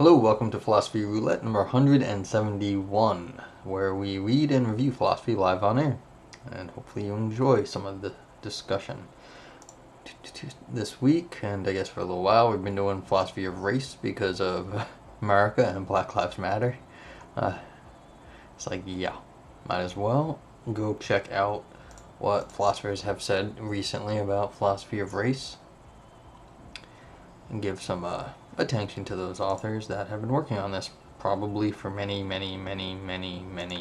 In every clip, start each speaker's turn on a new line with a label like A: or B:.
A: Hello, welcome to Philosophy Roulette number 171, where we read and review philosophy live on air. And hopefully you enjoy some of the discussion. This week, and I guess for a little while, we've been doing philosophy of race because of America and Black Lives Matter. It's like, yeah, might as well go check out what philosophers have said recently about philosophy of race and give some attention to those authors that have been working on this probably for many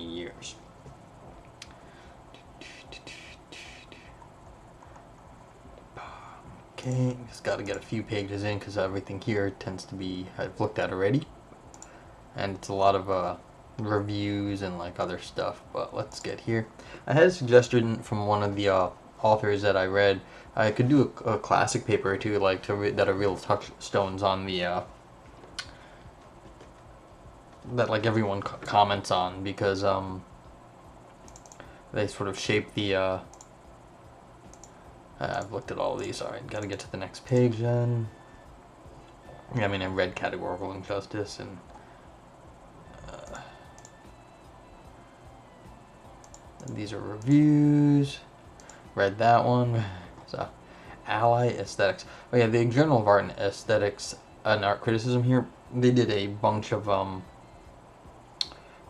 A: years. Okay, just got to get a few pages in because everything here tends to be I've looked at already, and it's a lot of reviews and like other stuff. But let's get here. I had a suggestion from one of the authors that I read. I could do a classic paper or two, like that are real touchstones on the that like everyone comments on, because they sort of shape the I've looked at all of these. Alright, gotta get to the next page then. Yeah, I mean, I read Categorical Injustice, and these are reviews. Read that one. So, Ally Aesthetics. Oh yeah, the Journal of Art and Aesthetics and Art Criticism here, they did a bunch of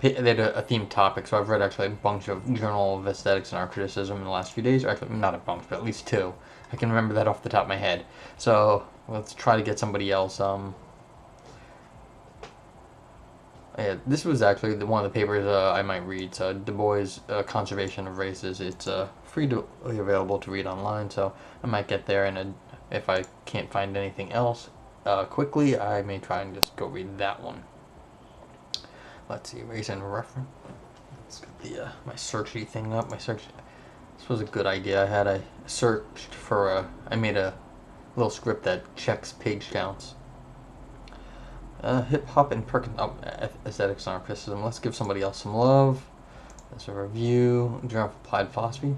A: they had a themed topic, so I've read actually a bunch of Journal of Aesthetics and Art Criticism in the last few days. Actually, not a bunch, but at least two. I can remember that off the top of my head. So let's try to get somebody else. Yeah, this was actually one of the papers I might read. So Du Bois' Conservation of Races. It's freely available to read online, so I might get there, and if I can't find anything else quickly, I may try and just go read that one. Let's see, race and reference. Let's get the my searchy thing up. This was a good idea I had. I searched for I made a little script that checks page counts. Hip hop and aesthetics and art criticism. Let's give somebody else some love. That's a review. Journal of Applied Philosophy.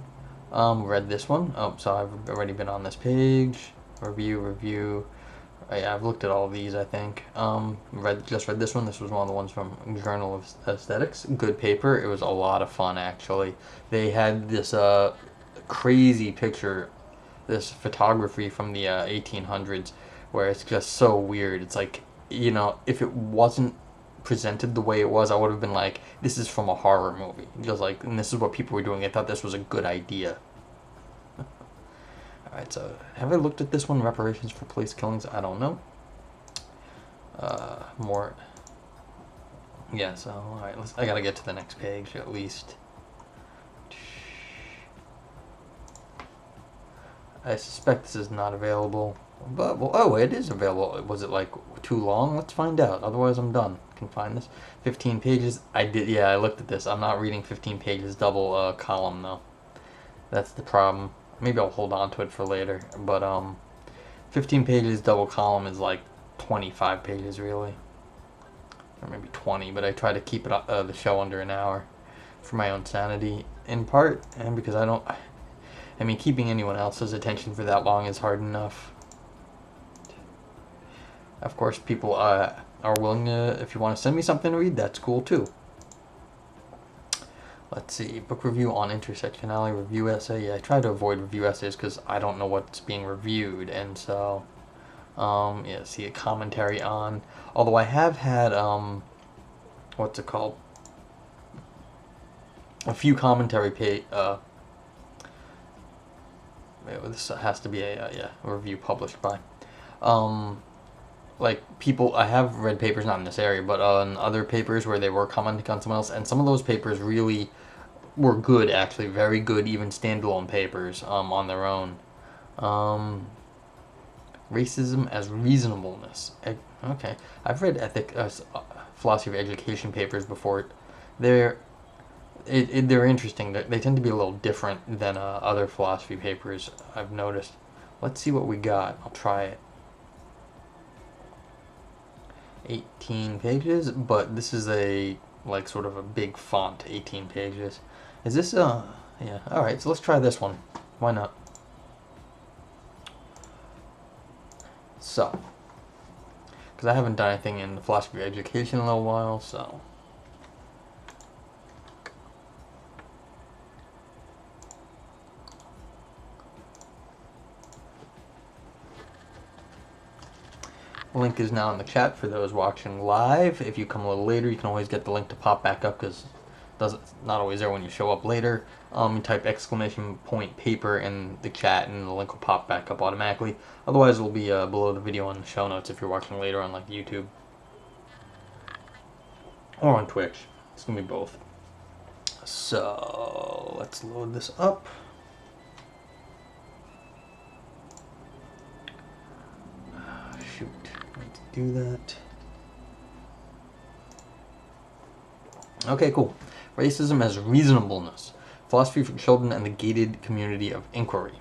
A: Read this one. So I've already been on this page. Review. Yeah, I've looked at all of these, I think. Just read this one. This was one of the ones from Journal of Aesthetics. Good paper. It was a lot of fun, actually. They had this crazy picture, this photography from the 1800s, where it's just so weird. It's like, you know, if it wasn't presented the way it was, I would have been like, this is from a horror movie. Just like, and this is what people were doing. I thought this was a good idea. Alright, so have I looked at this one? Reparations for police killings? I don't know. More. Yeah, so, alright, I gotta get to the next page at least. I suspect this is not available. But, well, oh, it is available. Was it like too long? Let's find out. Otherwise, I'm done. Can find this. 15 pages. Yeah, I looked at this. I'm not reading 15 pages double column, though. That's the problem. Maybe I'll hold on to it for later, but 15 pages double column is like 25 pages really, or maybe 20. But I try to keep it the show under an hour for my own sanity, in part, and because I mean, keeping anyone else's attention for that long is hard enough. Of course, people are willing to, if you want to send me something to read, that's cool too. Let's see, book review on intersectionality, review essay. Yeah, I try to avoid review essays because I don't know what's being reviewed, and so, yeah, see a commentary on, although I have had, what's it called? A few commentary this has to be a review published by, like people, I have read papers not in this area, but on other papers where they were commenting on someone else, and some of those papers really were good, actually, very good, even standalone papers on their own. Racism as Reasonableness. Okay, I've read philosophy of education papers before. They're interesting. They tend to be a little different than other philosophy papers, I've noticed. Let's see what we got. I'll try it. 18 pages, but this is like sort of a big font, 18 pages. Is this yeah, alright, so let's try this one. Why not? So, because I haven't done anything in the philosophy of education in a little while, so. Link is now in the chat for those watching live. If you come a little later, you can always get the link to pop back up because it's not always there when you show up later. You type ! paper in the chat and the link will pop back up automatically. Otherwise, it will be below the video on the show notes if you're watching later on like YouTube or on Twitch. It's going to be both. So let's load this up. Shoot, let's do that. Okay, cool. Racism as reasonableness. Philosophy for children and the gated community of inquiry.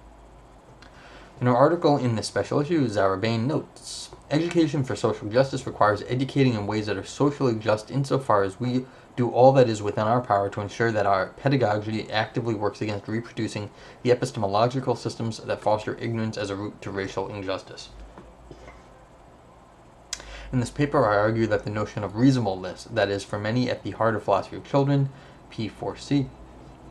A: In her article in this special issue, Zara Bain notes, education for social justice requires educating in ways that are socially just insofar as we do all that is within our power to ensure that our pedagogy actively works against reproducing the epistemological systems that foster ignorance as a route to racial injustice. In this paper, I argue that the notion of reasonableness, that is for many at the heart of philosophy of children, P4C,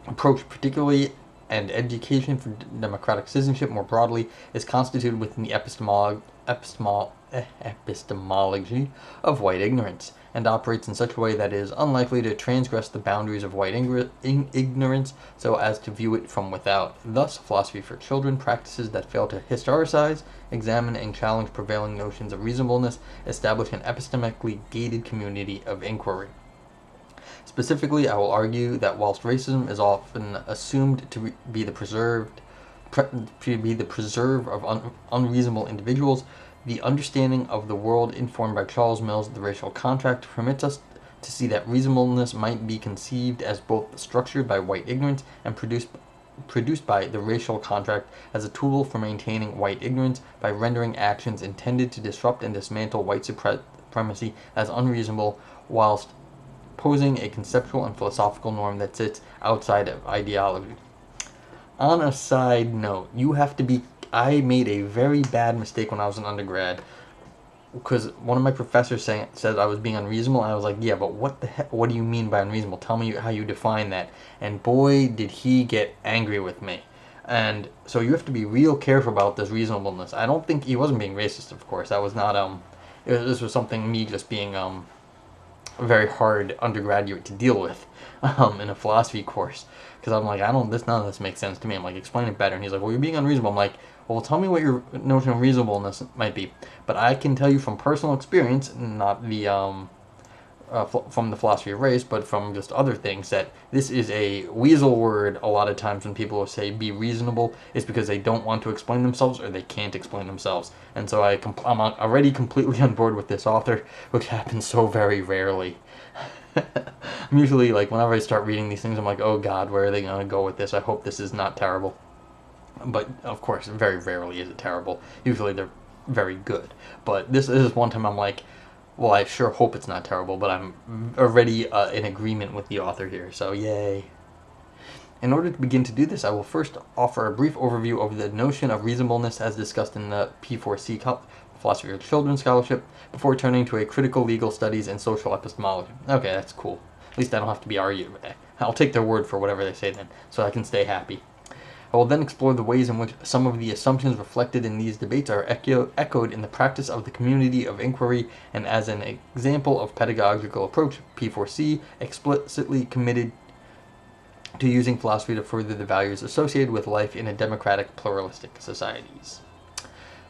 A: approach particularly and education for democratic citizenship more broadly, is constituted within the epistemology of white ignorance, and operates in such a way that it is unlikely to transgress the boundaries of white ignorance so as to view it from without. Thus, philosophy for children practices that fail to historicize, examine, and challenge prevailing notions of reasonableness establish an epistemically gated community of inquiry. Specifically, I will argue that whilst racism is often assumed to be the preserve of unreasonable individuals, the understanding of the world informed by Charles Mill's The Racial Contract permits us to see that reasonableness might be conceived as both structured by white ignorance and produced by the racial contract as a tool for maintaining white ignorance by rendering actions intended to disrupt and dismantle white supremacy as unreasonable, whilst posing a conceptual and philosophical norm that sits outside of ideology. On a side note, I made a very bad mistake when I was an undergrad, because one of my professors said I was being unreasonable, and I was like, yeah, but what the heck, what do you mean by unreasonable? Tell me how you define that. And boy, did he get angry with me. And so you have to be real careful about this reasonableness. I don't think he wasn't being racist, of course. That was not, this was something me just being, a very hard undergraduate to deal with in a philosophy course, because I'm like, none of this makes sense to me. I'm like, explain it better. And he's like, well, you're being unreasonable. I'm like, well, tell me what your notion of reasonableness might be. But I can tell you from personal experience, not the from the philosophy of race, but from just other things, that this is a weasel word. A lot of times when people say be reasonable, it's because they don't want to explain themselves or they can't explain themselves. And so I'm already completely on board with this author, which happens so very rarely. I'm usually like, whenever I start reading these things, I'm like, oh God, where are they going to go with this? I hope this is not terrible. But of course, very rarely is it terrible. Usually they're very good. But this is one time I'm like, well, I sure hope it's not terrible, but I'm already in agreement with the author here, so yay. In order to begin to do this, I will first offer a brief overview of the notion of reasonableness as discussed in the P4C Philosophy of Children Scholarship, before turning to a critical legal studies and social epistemology. Okay, that's cool. At least I don't have to be argued. I'll take their word for whatever they say then, so I can stay happy. I will then explore the ways in which some of the assumptions reflected in these debates are echoed in the practice of the community of inquiry, and as an example of pedagogical approach, P4C explicitly committed to using philosophy to further the values associated with life in a democratic, pluralistic societies.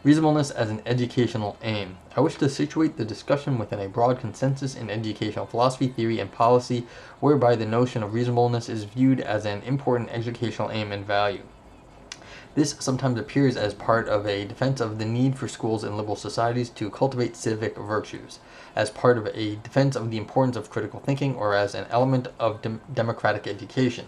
A: Reasonableness as an educational aim. I wish to situate the discussion within a broad consensus in educational philosophy, theory, and policy, whereby the notion of reasonableness is viewed as an important educational aim and value. This sometimes appears as part of a defense of the need for schools in liberal societies to cultivate civic virtues, as part of a defense of the importance of critical thinking, or as an element of democratic education.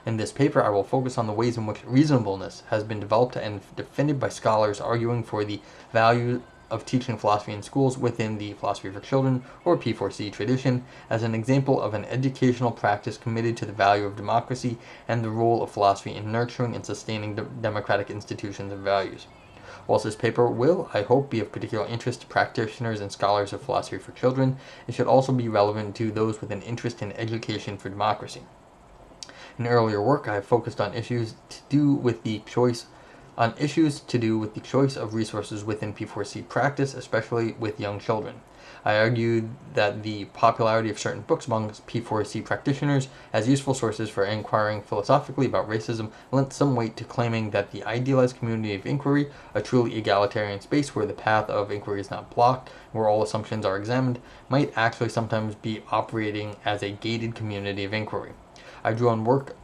A: In this paper, I will focus on the ways in which reasonableness has been developed and defended by scholars arguing for the value of teaching philosophy in schools within the Philosophy for Children, or P4C tradition, as an example of an educational practice committed to the value of democracy and the role of philosophy in nurturing and sustaining democratic institutions and values. Whilst this paper will, I hope, be of particular interest to practitioners and scholars of philosophy for children, it should also be relevant to those with an interest in education for democracy. In earlier work, I have focused on issues to do with the choice of resources within P4C practice, especially with young children. I argued that the popularity of certain books amongst P4C practitioners as useful sources for inquiring philosophically about racism lent some weight to claiming that the idealized community of inquiry, a truly egalitarian space where the path of inquiry is not blocked, where all assumptions are examined, might actually sometimes be operating as a gated community of inquiry. I drew on work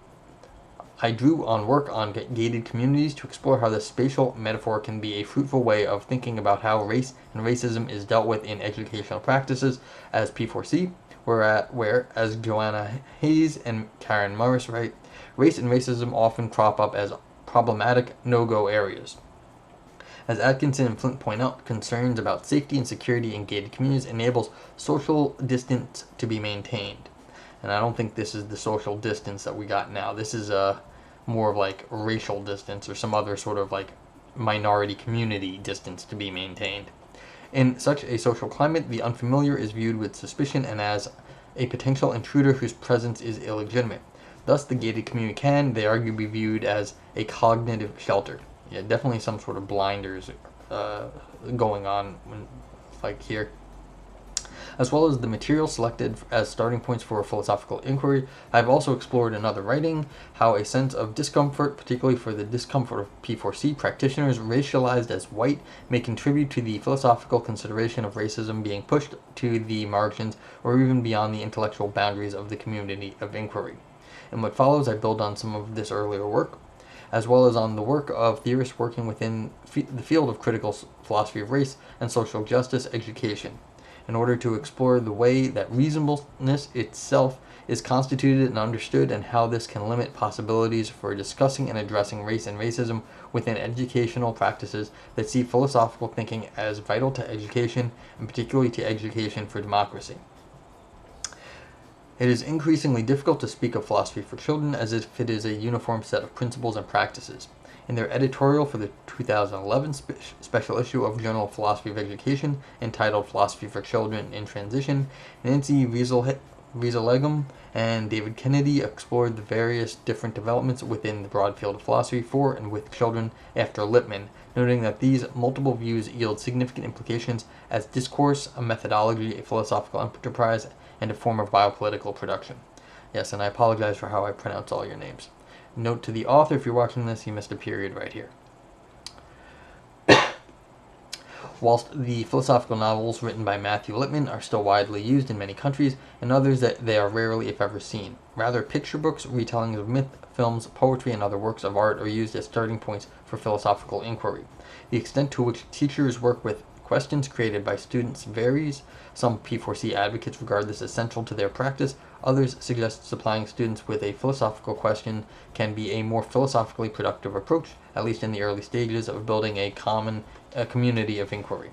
A: on gated communities to explore how the spatial metaphor can be a fruitful way of thinking about how race and racism is dealt with in educational practices as P4C, where, as Joanna Hayes and Karen Morris write, race and racism often crop up as problematic no-go areas. As Atkinson and Flint point out, concerns about safety and security in gated communities enables social distance to be maintained. And I don't think this is the social distance that we got now. This is more of like racial distance or some other sort of like minority community distance to be maintained. In such a social climate, the unfamiliar is viewed with suspicion and as a potential intruder whose presence is illegitimate. Thus, the gated community can, they argue, be viewed as a cognitive shelter. Yeah, definitely some sort of blinders going on like here. As well as the material selected as starting points for philosophical inquiry, I have also explored in other writing how a sense of discomfort, particularly for the discomfort of P4C practitioners racialized as white, may contribute to the philosophical consideration of racism being pushed to the margins or even beyond the intellectual boundaries of the community of inquiry. In what follows, I build on some of this earlier work, as well as on the work of theorists working within the field of critical philosophy of race and social justice education, in order to explore the way that reasonableness itself is constituted and understood and how this can limit possibilities for discussing and addressing race and racism within educational practices that see philosophical thinking as vital to education, and particularly to education for democracy. It is increasingly difficult to speak of philosophy for children as if it is a uniform set of principles and practices. In their editorial for the 2011 special issue of Journal of Philosophy of Education, entitled Philosophy for Children in Transition, Nancy Rieselegem and David Kennedy explored the various different developments within the broad field of philosophy for and with children after Lippmann, noting that these multiple views yield significant implications as discourse, a methodology, a philosophical enterprise, and a form of biopolitical production. Yes, and I apologize for how I pronounce all your names. Note to the author, if you're watching this, he missed a period right here. Whilst the philosophical novels written by Matthew Lipman are still widely used in many countries, in others that they are rarely, if ever, seen. Rather, picture books, retellings of myth, films, poetry, and other works of art are used as starting points for philosophical inquiry. The extent to which teachers work with questions created by students varies. Some P4C advocates regard this as central to their practice. Others suggest supplying students with a philosophical question can be a more philosophically productive approach, at least in the early stages of building a community of inquiry.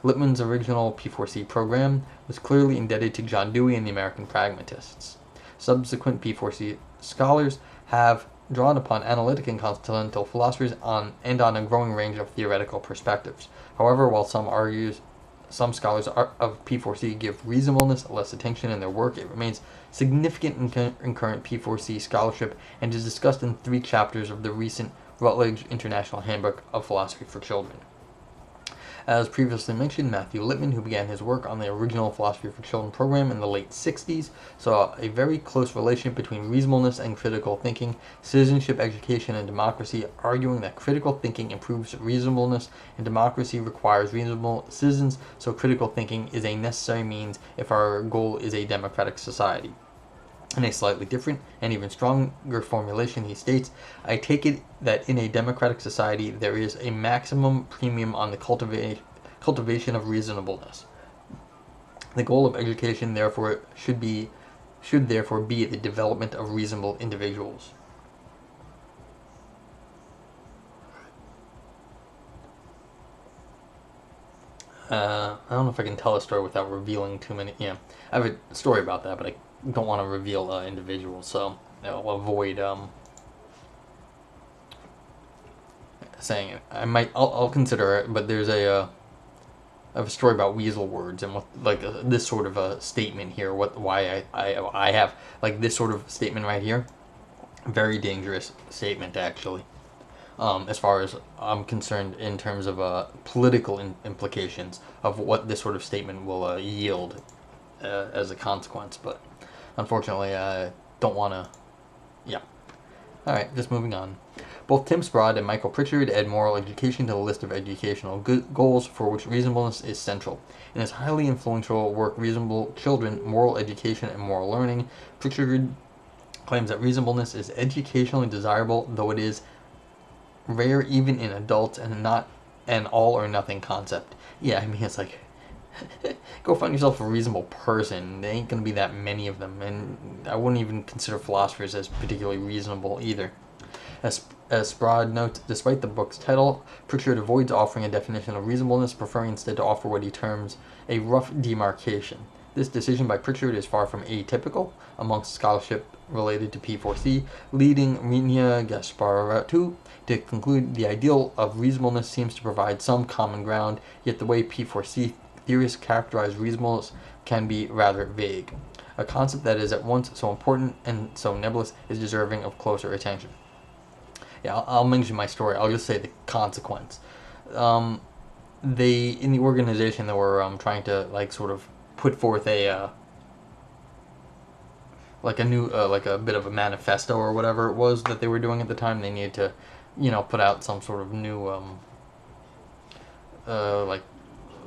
A: Lippmann's original P4C program was clearly indebted to John Dewey and the American pragmatists. Subsequent P4C scholars have drawn upon analytic and continental philosophers on a growing range of theoretical perspectives. However, while some scholars of P4C give reasonableness less attention in their work, it remains significant in current P4C scholarship and is discussed in 3 chapters of the recent Routledge International Handbook of Philosophy for Children. As previously mentioned, Matthew Lipman, who began his work on the original Philosophy for Children program in the late 60s, saw a very close relation between reasonableness and critical thinking, citizenship, education, and democracy, arguing that critical thinking improves reasonableness and democracy requires reasonable citizens, so critical thinking is a necessary means if our goal is a democratic society. In a slightly different and even stronger formulation, he states, I take it that in a democratic society there is a maximum premium on the cultivation of reasonableness. The goal of education therefore should therefore be the development of reasonable individuals. I don't know if I can tell a story without revealing too many. Yeah, I have a story about that, but I don't want to reveal individuals, so I'll avoid saying it. I'll consider it, but there's I have a story about weasel words and what this sort of a statement here. Why I have like this sort of statement right here. Very dangerous statement actually. As far as I'm concerned, in terms of political implications of what this sort of statement will yield as a consequence. But unfortunately, I don't want to. Yeah. All right, just moving on. Both Tim Sproud and Michael Pritchard add moral education to the list of educational goals for which reasonableness is central. In his highly influential work, Reasonable Children, Moral Education and Moral Learning, Pritchard claims that reasonableness is educationally desirable, though it is rare even in adults and not an all or nothing concept. Yeah, I mean, it's like, go find yourself a reasonable person. There ain't going to be that many of them, and I wouldn't even consider philosophers as particularly reasonable either. As Sproud notes, despite the book's title, Pritchard avoids offering a definition of reasonableness, preferring instead to offer what he terms a rough demarcation. This decision by Pritchard is far from atypical amongst scholarship related to P4C, leading Rina Gasparatu to conclude the ideal of reasonableness seems to provide some common ground, yet the way P4C theorists characterize reasonableness can be rather vague. A concept that is at once so important and so nebulous is deserving of closer attention. Yeah, I'll mention my story. I'll just say the consequence. They, in the organization, they were trying to sort of put forth a new a bit of a manifesto or whatever it was that they were doing at the time. They needed to, put out some sort of new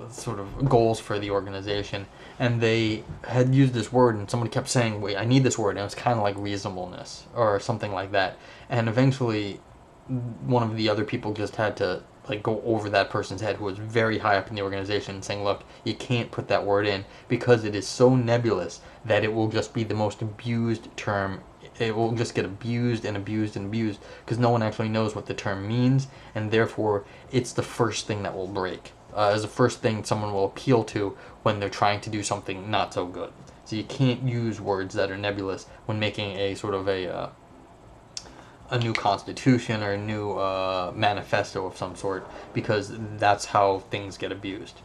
A: sort of goals for the organization, and they had used this word, and somebody kept saying, "Wait, I need this word," and it was kind of like reasonableness or something like that. And eventually, one of the other people just had to go over that person's head, who was very high up in the organization, saying, "Look, you can't put that word in because it is so nebulous that it will just be the most abused term. It will just get abused and abused and abused because no one actually knows what the term means, and therefore it's the first thing that will break." As the first thing someone will appeal to when they're trying to do something not so good. So you can't use words that are nebulous when making a sort of a new constitution or a new manifesto of some sort, because that's how things get abused.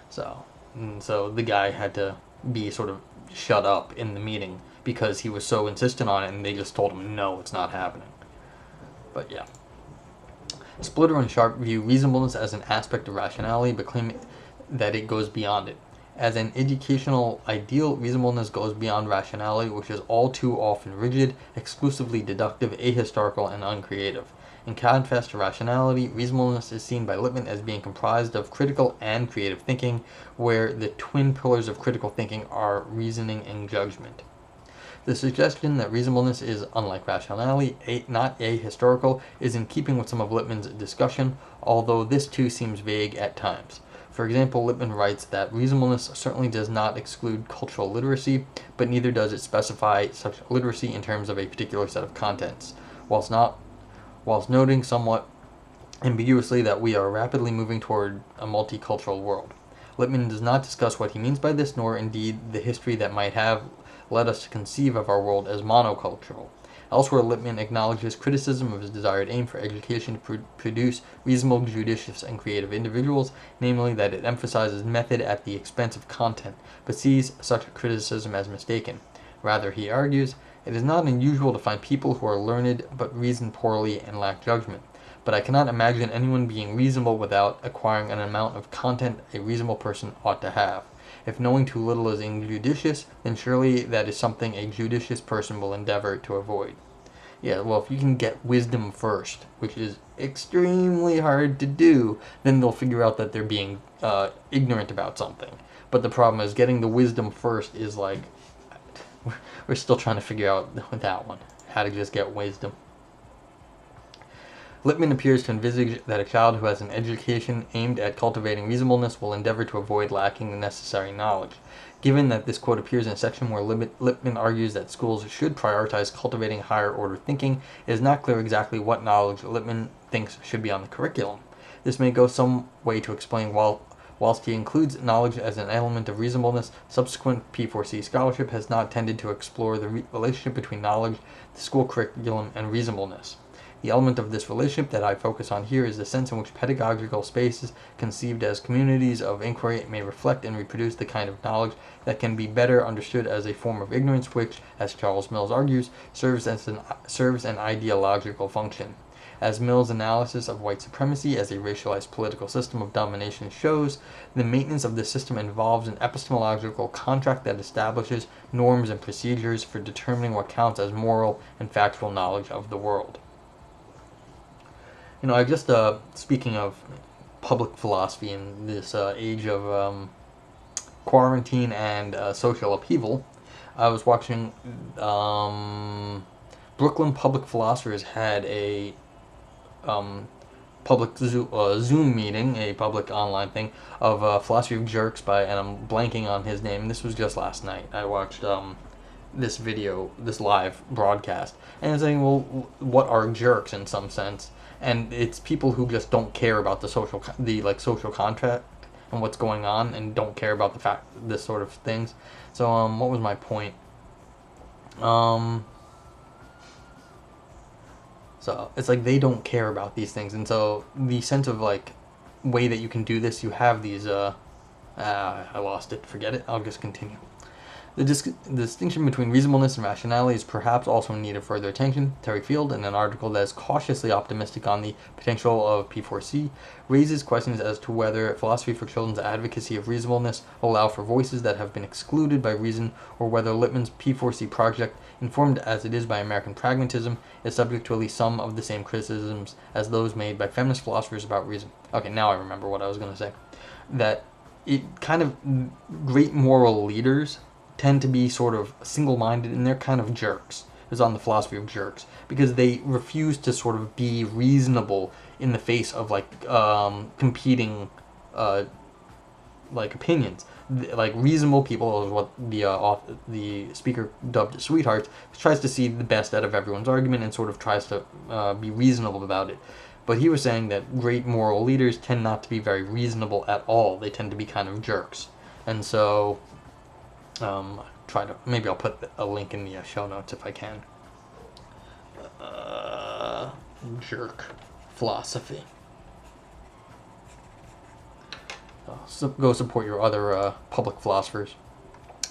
A: So the guy had to be sort of shut up in the meeting because he was so insistent on it, and they just told him, no, it's not happening. But yeah. Splitter and Sharp view reasonableness as an aspect of rationality, but claim that it goes beyond it. As an educational ideal, reasonableness goes beyond rationality, which is all too often rigid, exclusively deductive, ahistorical, and uncreative. In contrast to rationality, reasonableness is seen by Lippmann as being comprised of critical and creative thinking, where the twin pillars of critical thinking are reasoning and judgment. The suggestion that reasonableness is, unlike rationality, not ahistorical, is in keeping with some of Lippmann's discussion, although this too seems vague at times. For example, Lippmann writes that reasonableness certainly does not exclude cultural literacy, but neither does it specify such literacy in terms of a particular set of contents, whilst noting somewhat ambiguously that we are rapidly moving toward a multicultural world. Lippmann does not discuss what he means by this, nor indeed the history that might have led us to conceive of our world as monocultural. Elsewhere, Lippmann acknowledges criticism of his desired aim for education to produce reasonable, judicious, and creative individuals, namely that it emphasizes method at the expense of content, but sees such criticism as mistaken. Rather, he argues, it is not unusual to find people who are learned but reason poorly and lack judgment, but I cannot imagine anyone being reasonable without acquiring an amount of content a reasonable person ought to have. If knowing too little is injudicious, then surely that is something a judicious person will endeavor to avoid. Yeah, well, if you can get wisdom first, which is extremely hard to do, then they'll figure out that they're being ignorant about something. But the problem is getting the wisdom first is we're still trying to figure out that one, how to just get wisdom. Lippmann appears to envisage that a child who has an education aimed at cultivating reasonableness will endeavor to avoid lacking the necessary knowledge. Given that this quote appears in a section where Lippmann argues that schools should prioritize cultivating higher-order thinking, it is not clear exactly what knowledge Lippmann thinks should be on the curriculum. This may go some way to explain whilst he includes knowledge as an element of reasonableness, subsequent P4C scholarship has not tended to explore the relationship between knowledge, the school curriculum, and reasonableness. The element of this relationship that I focus on here is the sense in which pedagogical spaces conceived as communities of inquiry may reflect and reproduce the kind of knowledge that can be better understood as a form of ignorance which, as Charles Mills argues, serves an ideological function. As Mill's analysis of white supremacy as a racialized political system of domination shows, the maintenance of this system involves an epistemological contract that establishes norms and procedures for determining what counts as moral and factual knowledge of the world. I just, speaking of public philosophy in this age of quarantine and social upheaval, I was watching Brooklyn Public Philosophers had a public Zoom meeting, a public online thing, of Philosophy of Jerks and I'm blanking on his name. This was just last night. I watched this live broadcast, and it's saying, well, what are jerks in some sense? And it's people who just don't care about the social contract and what's going on, and don't care about this sort of things. So what was my point? So it's like they don't care about these things, and so the sense of way that you can do this, you have these. I lost it. Forget it. I'll just continue. The distinction between reasonableness and rationality is perhaps also in need of further attention. Terry Field, in an article that is cautiously optimistic on the potential of P4C, raises questions as to whether philosophy for children's advocacy of reasonableness will allow for voices that have been excluded by reason, or whether Lippmann's P4C project, informed as it is by American pragmatism, is subject to at least some of the same criticisms as those made by feminist philosophers about reason. Okay, now I remember what I was going to say. That it kind of, great moral leaders tend to be sort of single-minded, and they're kind of jerks. It's on the Philosophy of Jerks, because they refuse to sort of be reasonable in the face of competing opinions. Reasonable people is what the speaker dubbed sweethearts, tries to see the best out of everyone's argument and sort of tries to be reasonable about it. But he was saying that great moral leaders tend not to be very reasonable at all. They tend to be kind of jerks. And so maybe I'll put a link in the show notes if I can. Jerk philosophy. So go support your other public philosophers.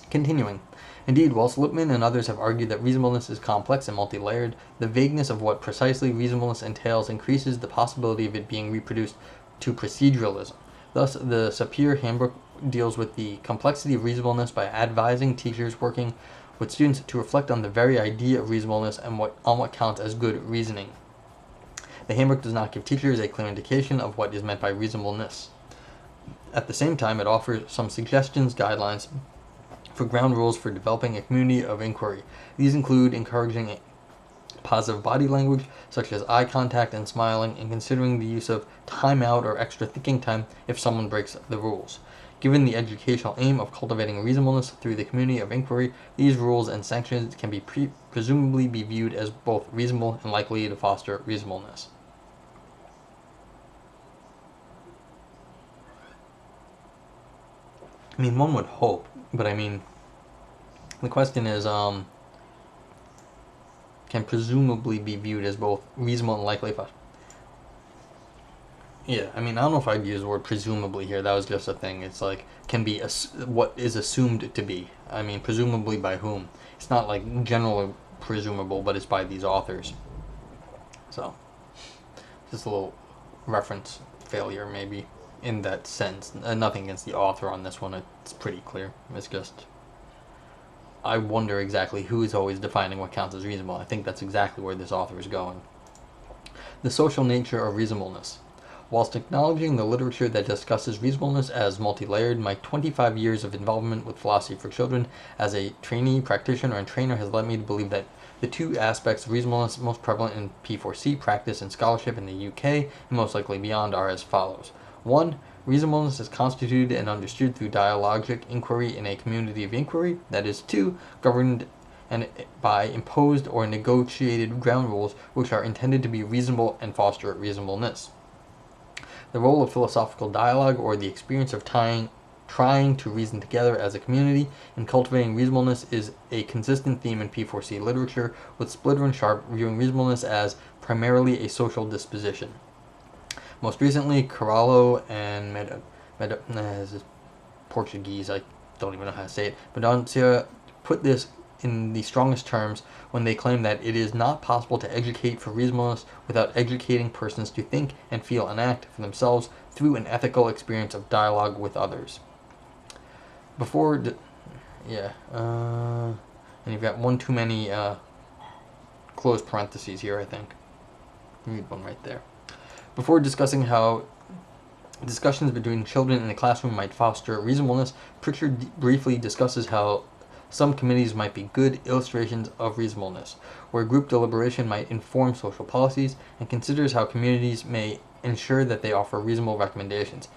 A: Continuing. Indeed, whilst Lippmann and others have argued that reasonableness is complex and multi-layered, the vagueness of what precisely reasonableness entails increases the possibility of it being reproduced to proceduralism. Thus, the Sapir Handbook deals with the complexity of reasonableness by advising teachers working with students to reflect on the very idea of reasonableness and on what counts as good reasoning. The handbook does not give teachers a clear indication of what is meant by reasonableness. At the same time, it offers some suggestions, guidelines for ground rules for developing a community of inquiry. These include encouraging positive body language, such as eye contact and smiling, and considering the use of time out or extra thinking time if someone breaks the rules. Given the educational aim of cultivating reasonableness through the community of inquiry, these rules and sanctions can be presumably be viewed as both reasonable and likely to foster reasonableness. I mean, one would hope, but I mean, the question is, can presumably be viewed as both reasonable and likely. Yeah, I mean, I don't know if I'd use the word presumably here. That was just a thing. It's can be what is assumed to be. I mean, presumably by whom? It's not generally presumable, but it's by these authors. So, just a little reference failure maybe in that sense. Nothing against the author on this one. It's pretty clear. It's just, I wonder exactly who is always defining what counts as reasonable. I think that's exactly where this author is going. The social nature of reasonableness. Whilst acknowledging the literature that discusses reasonableness as multi-layered, my 25 years of involvement with philosophy for children as a trainee, practitioner, and trainer has led me to believe that the two aspects of reasonableness most prevalent in P4C practice and scholarship in the UK, and most likely beyond, are as follows. 1. Reasonableness is constituted and understood through dialogic inquiry in a community of inquiry. That is, 2. Governed and by imposed or negotiated ground rules which are intended to be reasonable and foster reasonableness. The role of philosophical dialogue, or the experience of trying trying to reason together as a community, and cultivating reasonableness is a consistent theme in P4C literature, with Splitter and Sharp viewing reasonableness as primarily a social disposition. Most recently, Carvalho and this is Portuguese, I don't even know how to say it, Medoncia put this in the strongest terms when they claim that it is not possible to educate for reasonableness without educating persons to think and feel and act for themselves through an ethical experience of dialogue with others. And you've got one too many closed parentheses here, I think. Read one right there. Before discussing how discussions between children in the classroom might foster reasonableness, Pritchard briefly discusses how some committees might be good illustrations of reasonableness, where group deliberation might inform social policies, and considers how communities may ensure that they offer reasonable recommendations.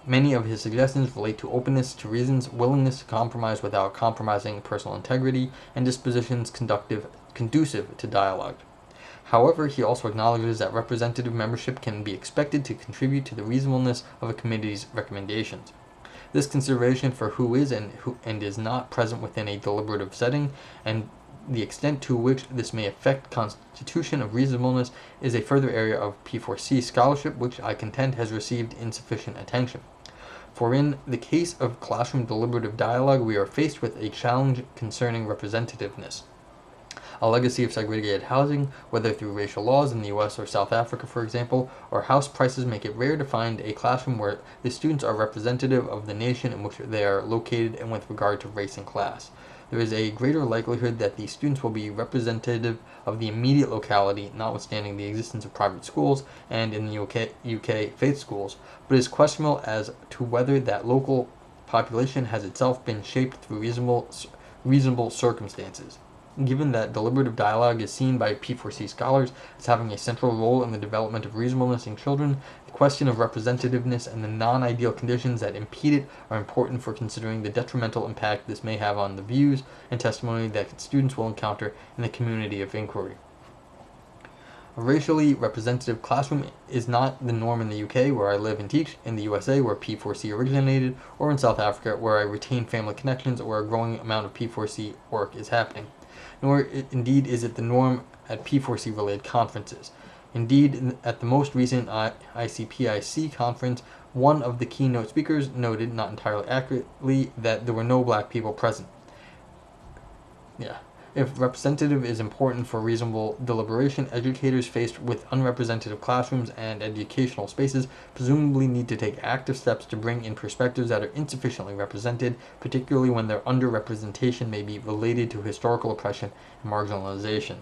A: Many of his suggestions relate to openness to reasons, willingness to compromise without compromising personal integrity, and dispositions conducive to dialogue. However, he also acknowledges that representative membership can be expected to contribute to the reasonableness of a committee's recommendations. This consideration for who is and is not present within a deliberative setting, and the extent to which this may affect constitution of reasonableness, is a further area of P4C scholarship which I contend has received insufficient attention. For in the case of classroom deliberative dialogue, we are faced with a challenge concerning representativeness. A legacy of segregated housing, whether through racial laws in the US or South Africa, for example, or house prices, make it rare to find a classroom where the students are representative of the nation in which they are located and with regard to race and class. There is a greater likelihood that the students will be representative of the immediate locality, notwithstanding the existence of private schools and, in the UK faith schools, but it is questionable as to whether that local population has itself been shaped through reasonable circumstances. Given that deliberative dialogue is seen by P4C scholars as having a central role in the development of reasonableness in children, the question of representativeness and the non-ideal conditions that impede it are important for considering the detrimental impact this may have on the views and testimony that students will encounter in the community of inquiry. A racially representative classroom is not the norm in the UK, where I live and teach, in the USA, where P4C originated, or in South Africa, where I retain family connections, or where a growing amount of P4C work is happening. Nor indeed is it the norm at P4C related conferences. Indeed, at the most recent ICPIC conference, one of the keynote speakers noted, not entirely accurately, that there were no black people present. If representative is important for reasonable deliberation, educators faced with unrepresentative classrooms and educational spaces presumably need to take active steps to bring in perspectives that are insufficiently represented, particularly when their underrepresentation may be related to historical oppression and marginalization.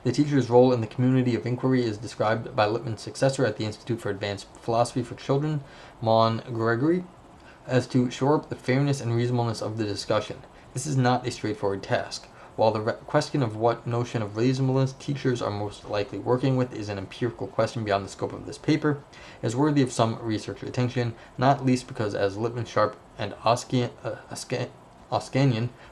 A: The teacher's role in the community of inquiry is described by Lippmann's successor at the Institute for Advanced Philosophy for Children, Mon Gregory, as to shore up the fairness and reasonableness of the discussion. This is not a straightforward task. While the question of what notion of reasonableness teachers are most likely working with is an empirical question beyond the scope of this paper, it is worthy of some research attention, not least because, as Lippmann, Sharp, and Oskanian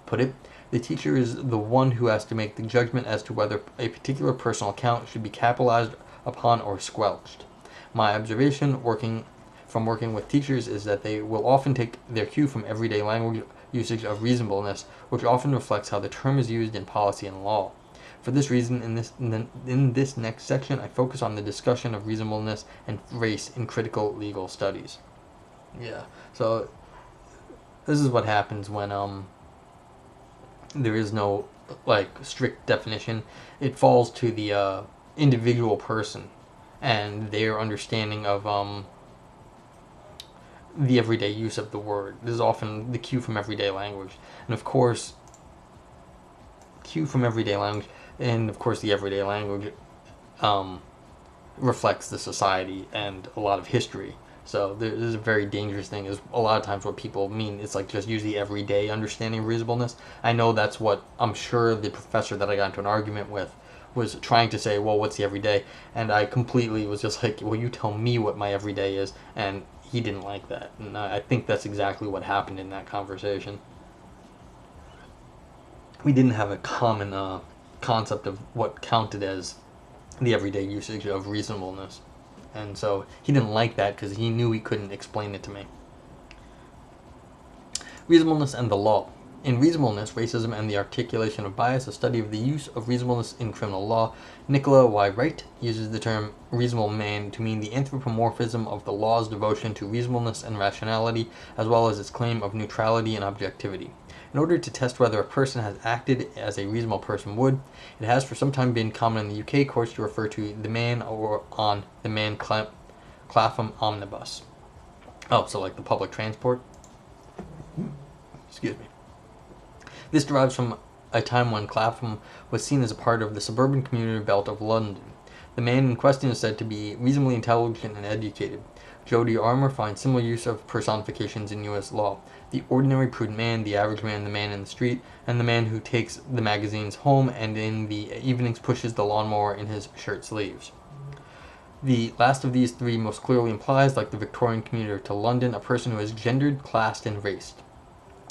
A: put it, the teacher is the one who has to make the judgment as to whether a particular personal account should be capitalized upon or squelched. My observation working with teachers is that they will often take their cue from everyday language usage of reasonableness, which often reflects how the term is used in policy and law. For this reason, in this next section, I focus on the discussion of reasonableness and race in critical legal studies. So this is what happens when there is no strict definition. It falls to the individual person and their understanding of the everyday use of the word. This is often the cue from everyday language. And of course, the everyday language reflects the society and a lot of history. So this is a very dangerous thing, is a lot of times what people mean, it's just use the everyday understanding of reasonableness. I know that's what I'm sure the professor that I got into an argument with was trying to say, well, what's the everyday? And I completely was just like, well, you tell me what my everyday is. And he didn't like that. And I think that's exactly what happened in that conversation. We didn't have a common concept of what counted as the everyday usage of reasonableness. And so he didn't like that because he knew he couldn't explain it to me. Reasonableness and the law. In Reasonableness, Racism and the Articulation of Bias, a study of the use of reasonableness in criminal law, Nicola Y. Wright uses the term reasonable man to mean the anthropomorphism of the law's devotion to reasonableness and rationality, as well as its claim of neutrality and objectivity. In order to test whether a person has acted as a reasonable person would, it has for some time been common in the UK courts to refer to the man or on the man Clapham omnibus. Oh, so like the public transport? Excuse me. This derives from a time when Clapham was seen as a part of the suburban community belt of London. The man in question is said to be reasonably intelligent and educated. Jody Armour finds similar use of personifications in U.S. law. The ordinary prudent man, the average man, the man in the street, and the man who takes the magazines home and in the evenings pushes the lawnmower in his shirt sleeves. The last of these three most clearly implies, like the Victorian commuter to London, a person who is gendered, classed, and raced.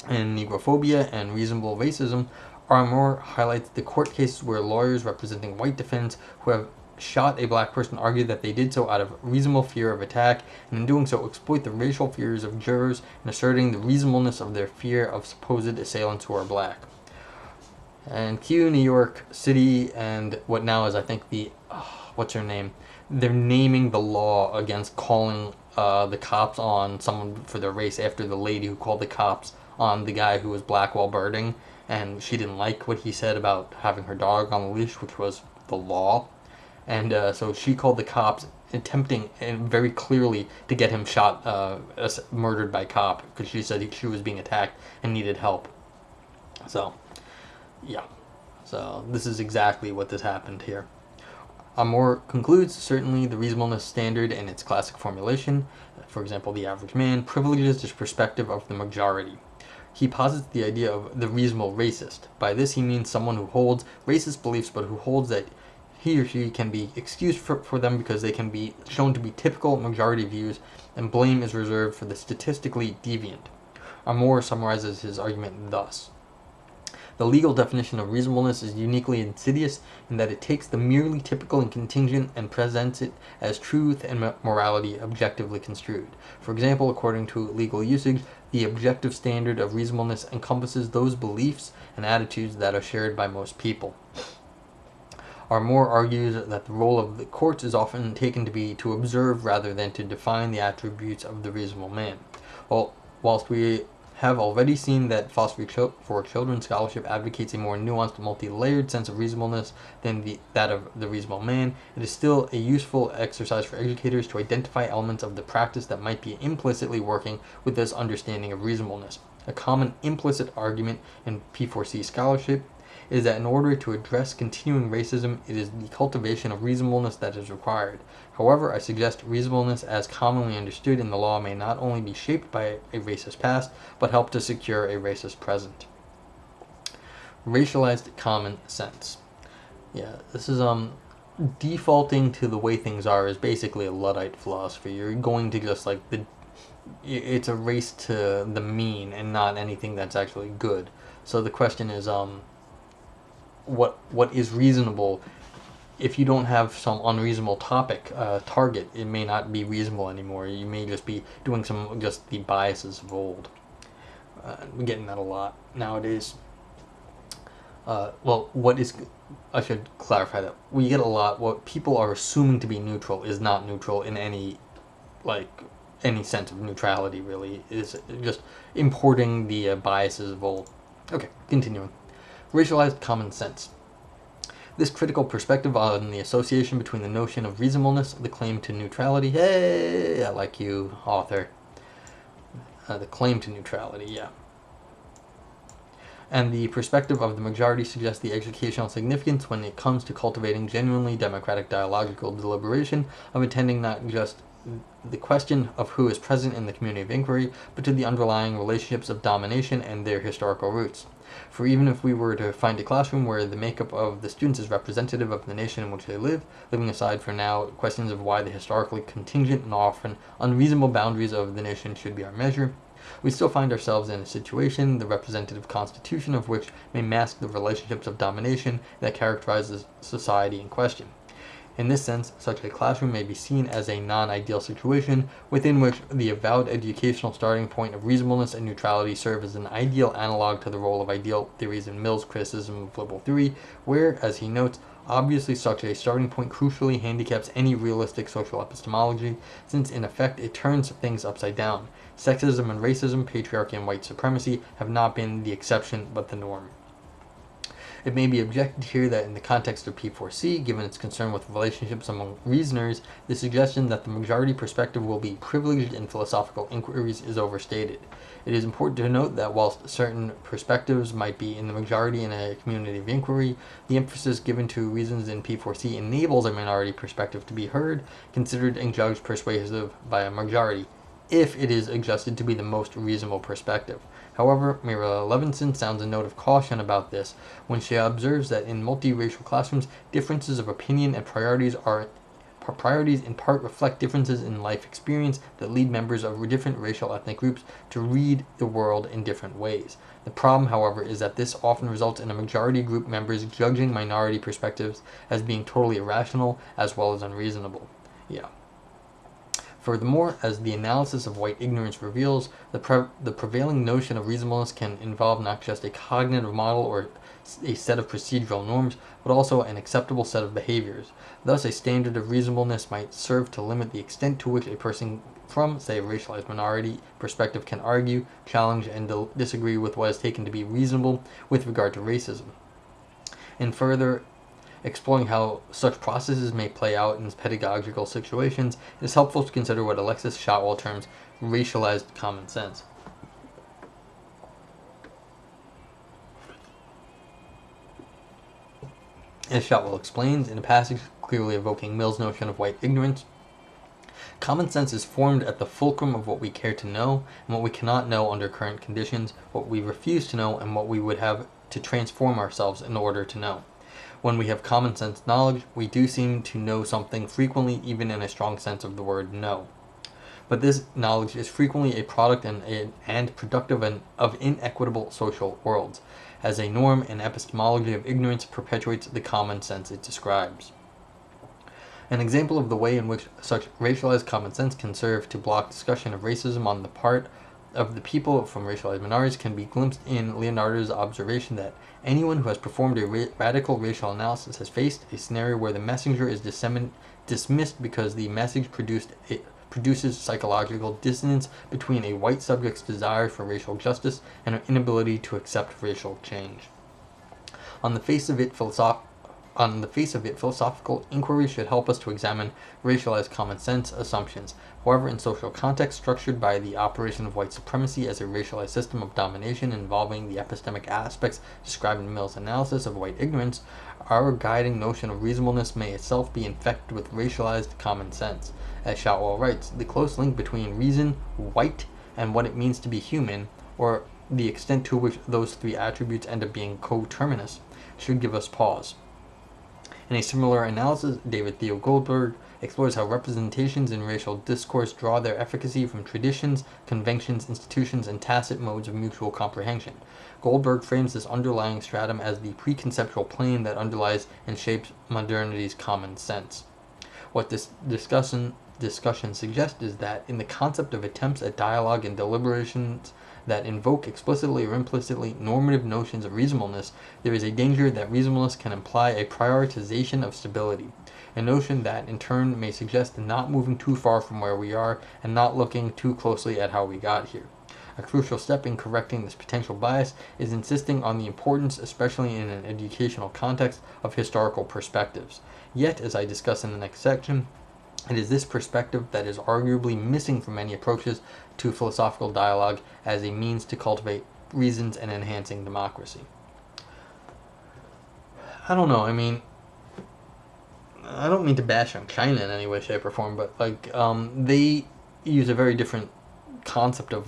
A: In Negrophobia and Reasonable Racism, Armour highlights the court cases where lawyers representing white defendants who have shot a black person argue that they did so out of reasonable fear of attack, and in doing so exploit the racial fears of jurors in asserting the reasonableness of their fear of supposed assailants who are black. And Q, New York City, and what now is, I think, the, what's her name? They're naming the law against calling the cops on someone for their race after the lady who called the cops on the guy who was black while birding, and she didn't like what he said about having her dog on the leash, which was the law. And so she called the cops, attempting very clearly to get him shot, murdered by cop, because she said she was being attacked and needed help. So, yeah. So this is exactly what this happened here. Armour concludes, certainly the reasonableness standard and its classic formulation, for example, the average man, privileges the perspective of the majority. He posits the idea of the reasonable racist. By this he means someone who holds racist beliefs but who holds that he or she can be excused for them because they can be shown to be typical majority views, and blame is reserved for the statistically deviant. Armour summarizes his argument thus. The legal definition of reasonableness is uniquely insidious in that it takes the merely typical and contingent and presents it as truth and morality objectively construed. For example, according to legal usage, the objective standard of reasonableness encompasses those beliefs and attitudes that are shared by most people. Armour argues that the role of the courts is often taken to be to observe rather than to define the attributes of the reasonable man. Well, whilst we have already seen that Philosophy for Children scholarship advocates a more nuanced, multi-layered sense of reasonableness than that of the reasonable man, it is still a useful exercise for educators to identify elements of the practice that might be implicitly working with this understanding of reasonableness. A common implicit argument in P4C scholarship is that in order to address continuing racism, it is the cultivation of reasonableness that is required. However, I suggest reasonableness as commonly understood in the law may not only be shaped by a racist past, but help to secure a racist present. Racialized common sense. Yeah, this is defaulting to the way things are is basically a Luddite philosophy. You're going to just like it's a race to the mean and not anything that's actually good. So the question is what is reasonable. If you don't have some unreasonable target, it may not be reasonable anymore. You may just be doing just the biases of old. We're getting that a lot nowadays. I should clarify that. We get a lot, what people are assuming to be neutral is not neutral in any sense of neutrality, really. Is just importing the biases of old. Okay, continuing. Racialized common sense. This critical perspective on the association between the notion of reasonableness, the claim to neutrality, hey, I like you, author. The claim to neutrality, yeah. And the perspective of the majority suggests the educational significance when it comes to cultivating genuinely democratic dialogical deliberation of attending not just the question of who is present in the community of inquiry, but to the underlying relationships of domination and their historical roots. For even if we were to find a classroom where the makeup of the students is representative of the nation in which they live, leaving aside for now questions of why the historically contingent and often unreasonable boundaries of the nation should be our measure, we still find ourselves in a situation, the representative constitution of which may mask the relationships of domination that characterize the society in question. In this sense, such a classroom may be seen as a non-ideal situation within which the avowed educational starting point of reasonableness and neutrality serve as an ideal analog to the role of ideal theories in Mill's criticism of liberal theory, where, as he notes, obviously such a starting point crucially handicaps any realistic social epistemology, since in effect it turns things upside down. Sexism and racism, patriarchy and white supremacy have not been the exception but the norm. It may be objected here that in the context of P4C, given its concern with relationships among reasoners, the suggestion that the majority perspective will be privileged in philosophical inquiries is overstated. It is important to note that whilst certain perspectives might be in the majority in a community of inquiry, the emphasis given to reasons in P4C enables a minority perspective to be heard, considered and judged persuasive by a majority, if it is adjusted to be the most reasonable perspective. However, Mira Levinson sounds a note of caution about this when she observes that in multiracial classrooms, differences of opinion and priorities in part reflect differences in life experience that lead members of different racial ethnic groups to read the world in different ways. The problem, however, is that this often results in a majority group members judging minority perspectives as being totally irrational as well as unreasonable. Furthermore, as the analysis of white ignorance reveals, the prevailing notion of reasonableness can involve not just a cognitive model or a set of procedural norms, but also an acceptable set of behaviors. Thus, a standard of reasonableness might serve to limit the extent to which a person from, say, a racialized minority perspective can argue, challenge, and disagree with what is taken to be reasonable with regard to racism. And further, exploring how such processes may play out in pedagogical situations, it is helpful to consider what Alexis Shotwell terms racialized common sense. As Shotwell explains in a passage clearly evoking Mill's notion of white ignorance, common sense is formed at the fulcrum of what we care to know and what we cannot know under current conditions, what we refuse to know, and what we would have to transform ourselves in order to know. When we have common sense knowledge, we do seem to know something frequently, even in a strong sense of the word know. But this knowledge is frequently a product and productive of inequitable social worlds, as a norm and epistemology of ignorance perpetuates the common sense it describes. An example of the way in which such racialized common sense can serve to block discussion of racism on the part of the people from racialized minorities can be glimpsed in Leonardo's observation that anyone who has performed a radical racial analysis has faced a scenario where the messenger is dismissed because the message produces psychological dissonance between a white subject's desire for racial justice and her inability to accept racial change. On the face of it, philosophical inquiry should help us to examine racialized common sense assumptions. However, in social context structured by the operation of white supremacy as a racialized system of domination involving the epistemic aspects described in Mill's analysis of white ignorance, our guiding notion of reasonableness may itself be infected with racialized common sense. As Shotwell writes, the close link between reason, white, and what it means to be human, or the extent to which those three attributes end up being coterminous, should give us pause. In a similar analysis, David Theo Goldberg explores how representations in racial discourse draw their efficacy from traditions, conventions, institutions, and tacit modes of mutual comprehension. Goldberg frames this underlying stratum as the preconceptual plane that underlies and shapes modernity's common sense. What this discussion suggests is that in the concept of attempts at dialogue and deliberations that invoke explicitly or implicitly normative notions of reasonableness, there is a danger that reasonableness can imply a prioritization of stability, a notion that in turn may suggest not moving too far from where we are and not looking too closely at how we got here. A crucial step in correcting this potential bias is insisting on the importance, especially in an educational context, of historical perspectives. Yet, as I discuss in the next section, it is this perspective that is arguably missing from many approaches to philosophical dialogue as a means to cultivate reasons and enhancing democracy. I don't know, I mean, I don't mean to bash on China in any way, shape, or form, but they use a very different concept of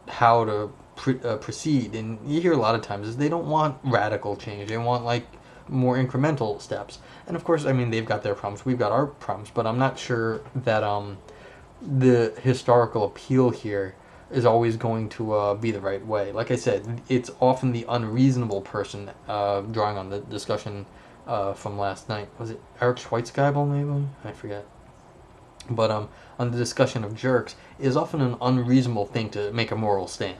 A: how to proceed, and you hear a lot of times is they don't want radical change, they want more incremental steps. And of course, I mean, they've got their problems, we've got our problems, but I'm not sure that the historical appeal here is always going to be the right way. Like I said, it's often the unreasonable person drawing on the discussion from last night. Was it Eric Schweizgeibel, maybe? I forget. But on the discussion of jerks, it is often an unreasonable thing to make a moral stand.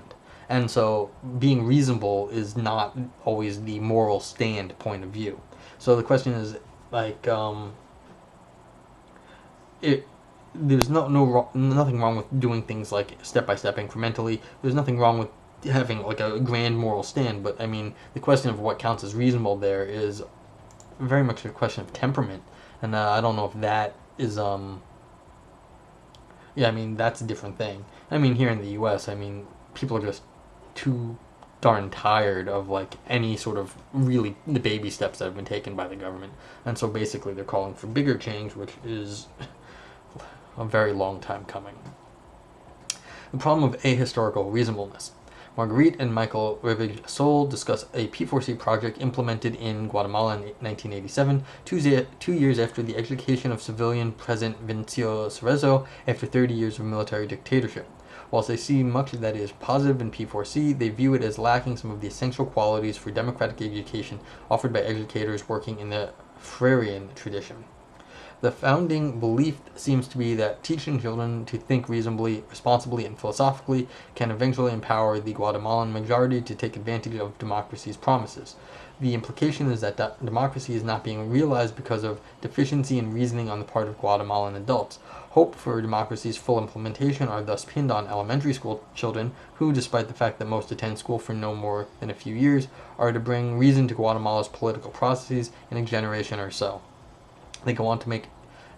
A: And so being reasonable is not always the moral stand point of view. So the question is, like, there's nothing wrong with doing things like step-by-step incrementally. There's nothing wrong with having like a grand moral stand, but I mean, the question of what counts as reasonable there is very much a question of temperament. And I don't know if that is yeah, I mean, that's a different thing. I mean, here in the US, I mean, people are just too darn tired of like any sort of really the baby steps that have been taken by the government. And so basically they're calling for bigger change, which is a very long time coming. The problem of ahistorical reasonableness. Marguerite and Michael Rivig-Sol discuss a P4C project implemented in Guatemala in 1987, 2 years after the execution of civilian President Vincio Cerezo after 30 years of military dictatorship. Whilst they see much that is positive in P4C, they view it as lacking some of the essential qualities for democratic education offered by educators working in the Freirean tradition. The founding belief seems to be that teaching children to think reasonably, responsibly, and philosophically can eventually empower the Guatemalan majority to take advantage of democracy's promises. The implication is that democracy is not being realized because of deficiency in reasoning on the part of Guatemalan adults. Hope for democracy's full implementation are thus pinned on elementary school children who, despite the fact that most attend school for no more than a few years, are to bring reason to Guatemala's political processes in a generation or so. They go on to make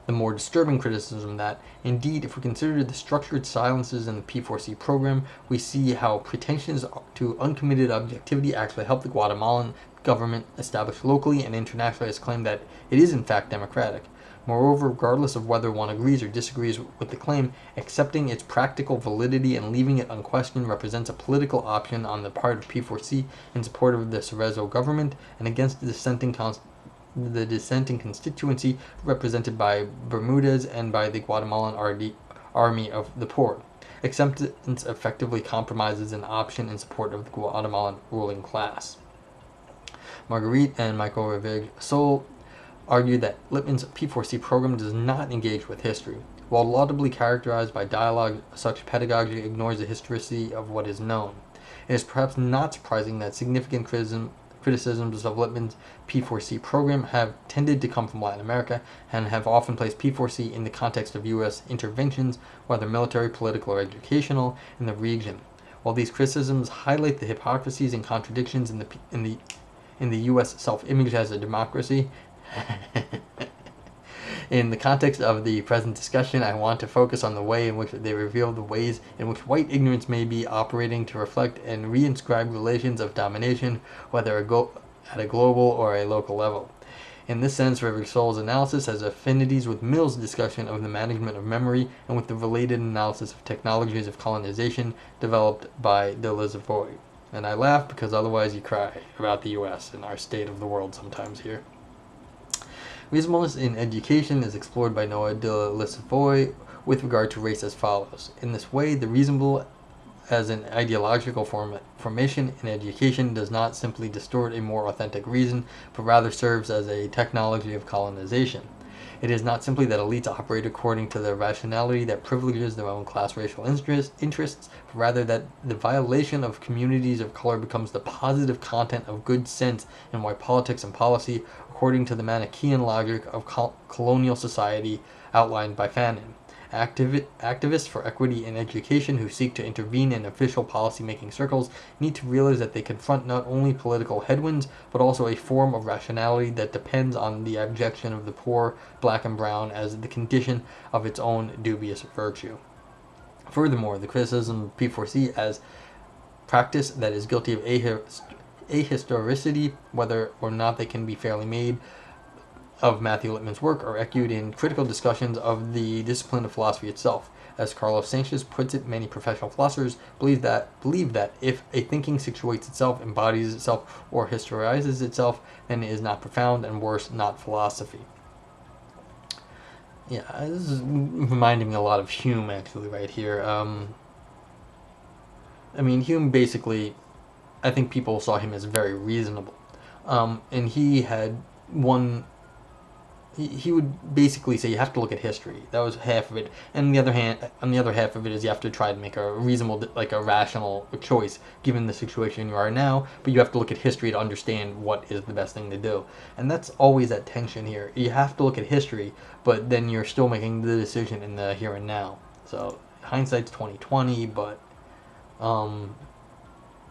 A: the more disturbing criticism that, indeed, if we consider the structured silences in the P4C program, we see how pretensions to uncommitted objectivity actually help the Guatemalan government establish locally and internationally its claim that it is in fact democratic. Moreover, regardless of whether one agrees or disagrees with the claim, accepting its practical validity and leaving it unquestioned represents a political option on the part of P4C in support of the Cerezo government and against the dissenting constituency represented by Bermudez and by the Guatemalan Army of the Poor. Acceptance effectively compromises an option in support of the Guatemalan ruling class. Marguerite and Michael Rivig-Sol argue that Lippmann's P4C program does not engage with history. While laudably characterized by dialogue, such pedagogy ignores the historicity of what is known. It is perhaps not surprising that significant criticisms of Lippmann's P4C program have tended to come from Latin America and have often placed P4C in the context of U.S. interventions, whether military, political, or educational, in the region. While these criticisms highlight the hypocrisies and contradictions in the U.S. self-image as a democracy, in the context of the present discussion, I want to focus on the way in which they reveal the ways in which white ignorance may be operating to reflect and reinscribe relations of domination, whether at a global or a local level. In this sense, Rivig-Sol's analysis has affinities with Mill's discussion of the management of memory and with the related analysis of technologies of colonization developed by de Lisavoy. And I laugh because otherwise you cry about the U.S. and our state of the world sometimes here. Reasonableness in education is explored by Noah de Lisavoy with regard to race as follows. In this way, the reasonable as an ideological formation in education does not simply distort a more authentic reason, but rather serves as a technology of colonization. It is not simply that elites operate according to the rationality that privileges their own class racial interests, but rather that the violation of communities of color becomes the positive content of good sense in white politics and policy, according to the Manichaean logic of colonial society outlined by Fanon. Activists for equity in education who seek to intervene in official policy-making circles need to realize that they confront not only political headwinds, but also a form of rationality that depends on the abjection of the poor, black and brown, as the condition of its own dubious virtue. Furthermore, the criticism of P4C as practice that is guilty of ahistoricity, whether or not they can be fairly made, of Matthew Lippmann's work are echoed in critical discussions of the discipline of philosophy itself. As Carlos Sanchez puts it, many professional philosophers believe that if a thinking situates itself, embodies itself, or historizes itself, then it is not profound, and worse, not philosophy. Yeah, this is reminding me a lot of Hume, actually, right here. I mean, Hume basically, I think people saw him as very reasonable. And he had one, he would basically say you have to look at history. That was half of it, and on the other half of it is you have to try to make a reasonable, like a rational choice given the situation you are now. But you have to look at history to understand what is the best thing to do, and that's always that tension here. You have to look at history, but then you're still making the decision in the here and now. So hindsight's 20/20, but so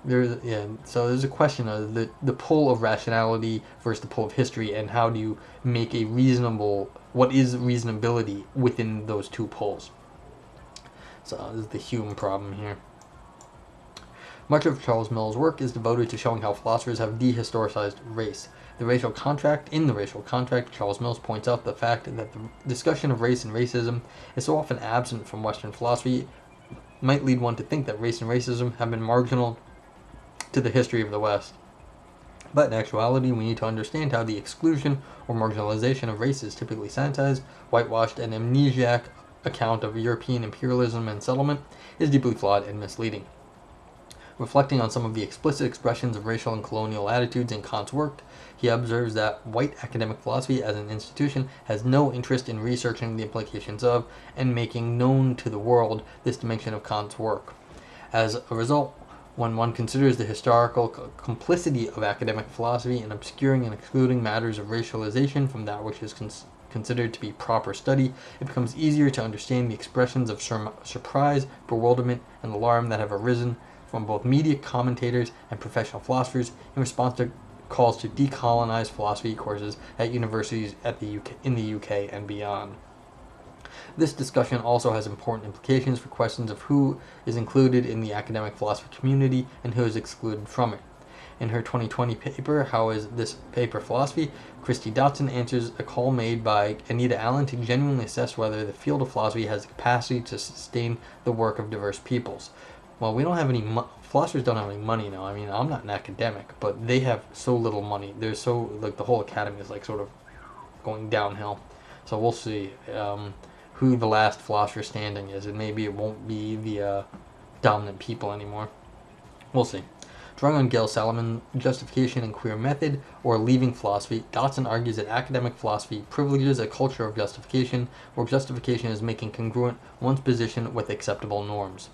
A: there's a question of the pull of rationality versus the pull of history, and how do you make a reasonable, what is reasonability within those two pulls. So this is the Hume problem here. Much of Charles Mill's work is devoted to showing how philosophers have dehistoricized race. In the racial contract, Charles Mills points out the fact that the discussion of race and racism is so often absent from Western philosophy might lead one to think that race and racism have been marginal to the history of the West. But in actuality, we need to understand how the exclusion or marginalization of race is typically sanitized, whitewashed, and amnesiac account of European imperialism and settlement is deeply flawed and misleading. Reflecting on some of the explicit expressions of racial and colonial attitudes in Kant's work, he observes that white academic philosophy as an institution has no interest in researching the implications of and making known to the world this dimension of Kant's work. As a result, when one considers the historical complicity of academic philosophy in obscuring and excluding matters of racialization from that which is considered to be proper study, it becomes easier to understand the expressions of surprise, bewilderment, and alarm that have arisen from both media commentators and professional philosophers in response to calls to decolonize philosophy courses at universities in the UK and beyond. This discussion also has important implications for questions of who is included in the academic philosophy community and who is excluded from it. In her 2020 paper, How is This Paper Philosophy?, Christy Dotson answers a call made by Anita Allen to genuinely assess whether the field of philosophy has the capacity to sustain the work of diverse peoples. Well, we don't have any philosophers don't have any money now. I mean, I'm not an academic, but they have so little money. There's so, like, the whole academy is, like, sort of going downhill. So we'll see who the last philosopher standing is, and maybe it won't be the dominant people anymore. We'll see. Drawing on Gail Salamon's Justification and Queer Method, or Leaving Philosophy, Dotson argues that academic philosophy privileges a culture of justification, where justification is making congruent one's position with acceptable norms.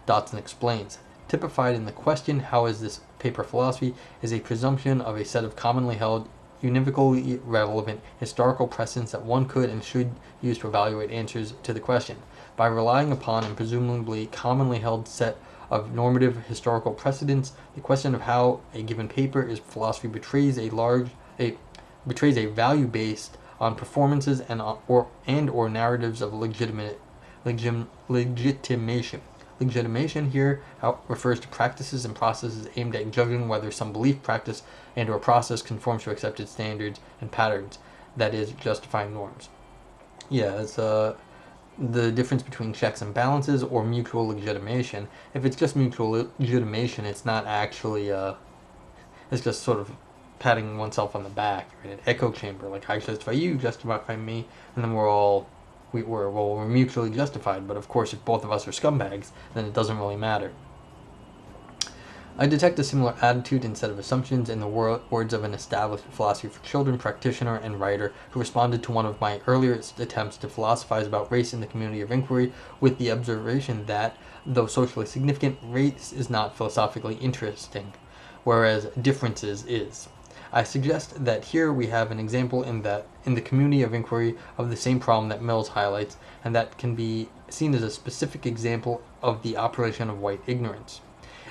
A: Dotson explains, typified in the question, how is this paper philosophy, is a presumption of a set of commonly held, univocally relevant historical precedents that one could and should use to evaluate answers to the question. By relying upon and presumably commonly held set of normative historical precedents, the question of how a given paper is philosophy betrays a value based on performances and or narratives of legitimation. Legitimation here refers to practices and processes aimed at judging whether some belief, practice, and or process conforms to accepted standards and patterns, that is, justifying norms. Yeah, it's the difference between checks and balances or mutual legitimation. If it's just mutual legitimation, it's not actually, it's just sort of patting oneself on the back, in an echo chamber, like I justify you, justify me, and then we're mutually justified. But of course, if both of us are scumbags, then it doesn't really matter. I detect a similar attitude and set of assumptions in the words of an established philosophy for children practitioner and writer who responded to one of my earliest attempts to philosophize about race in the community of inquiry with the observation that, though socially significant, race is not philosophically interesting, whereas differences is. I suggest that here we have an example in the community of inquiry of the same problem that Mills highlights, and that can be seen as a specific example of the operation of white ignorance.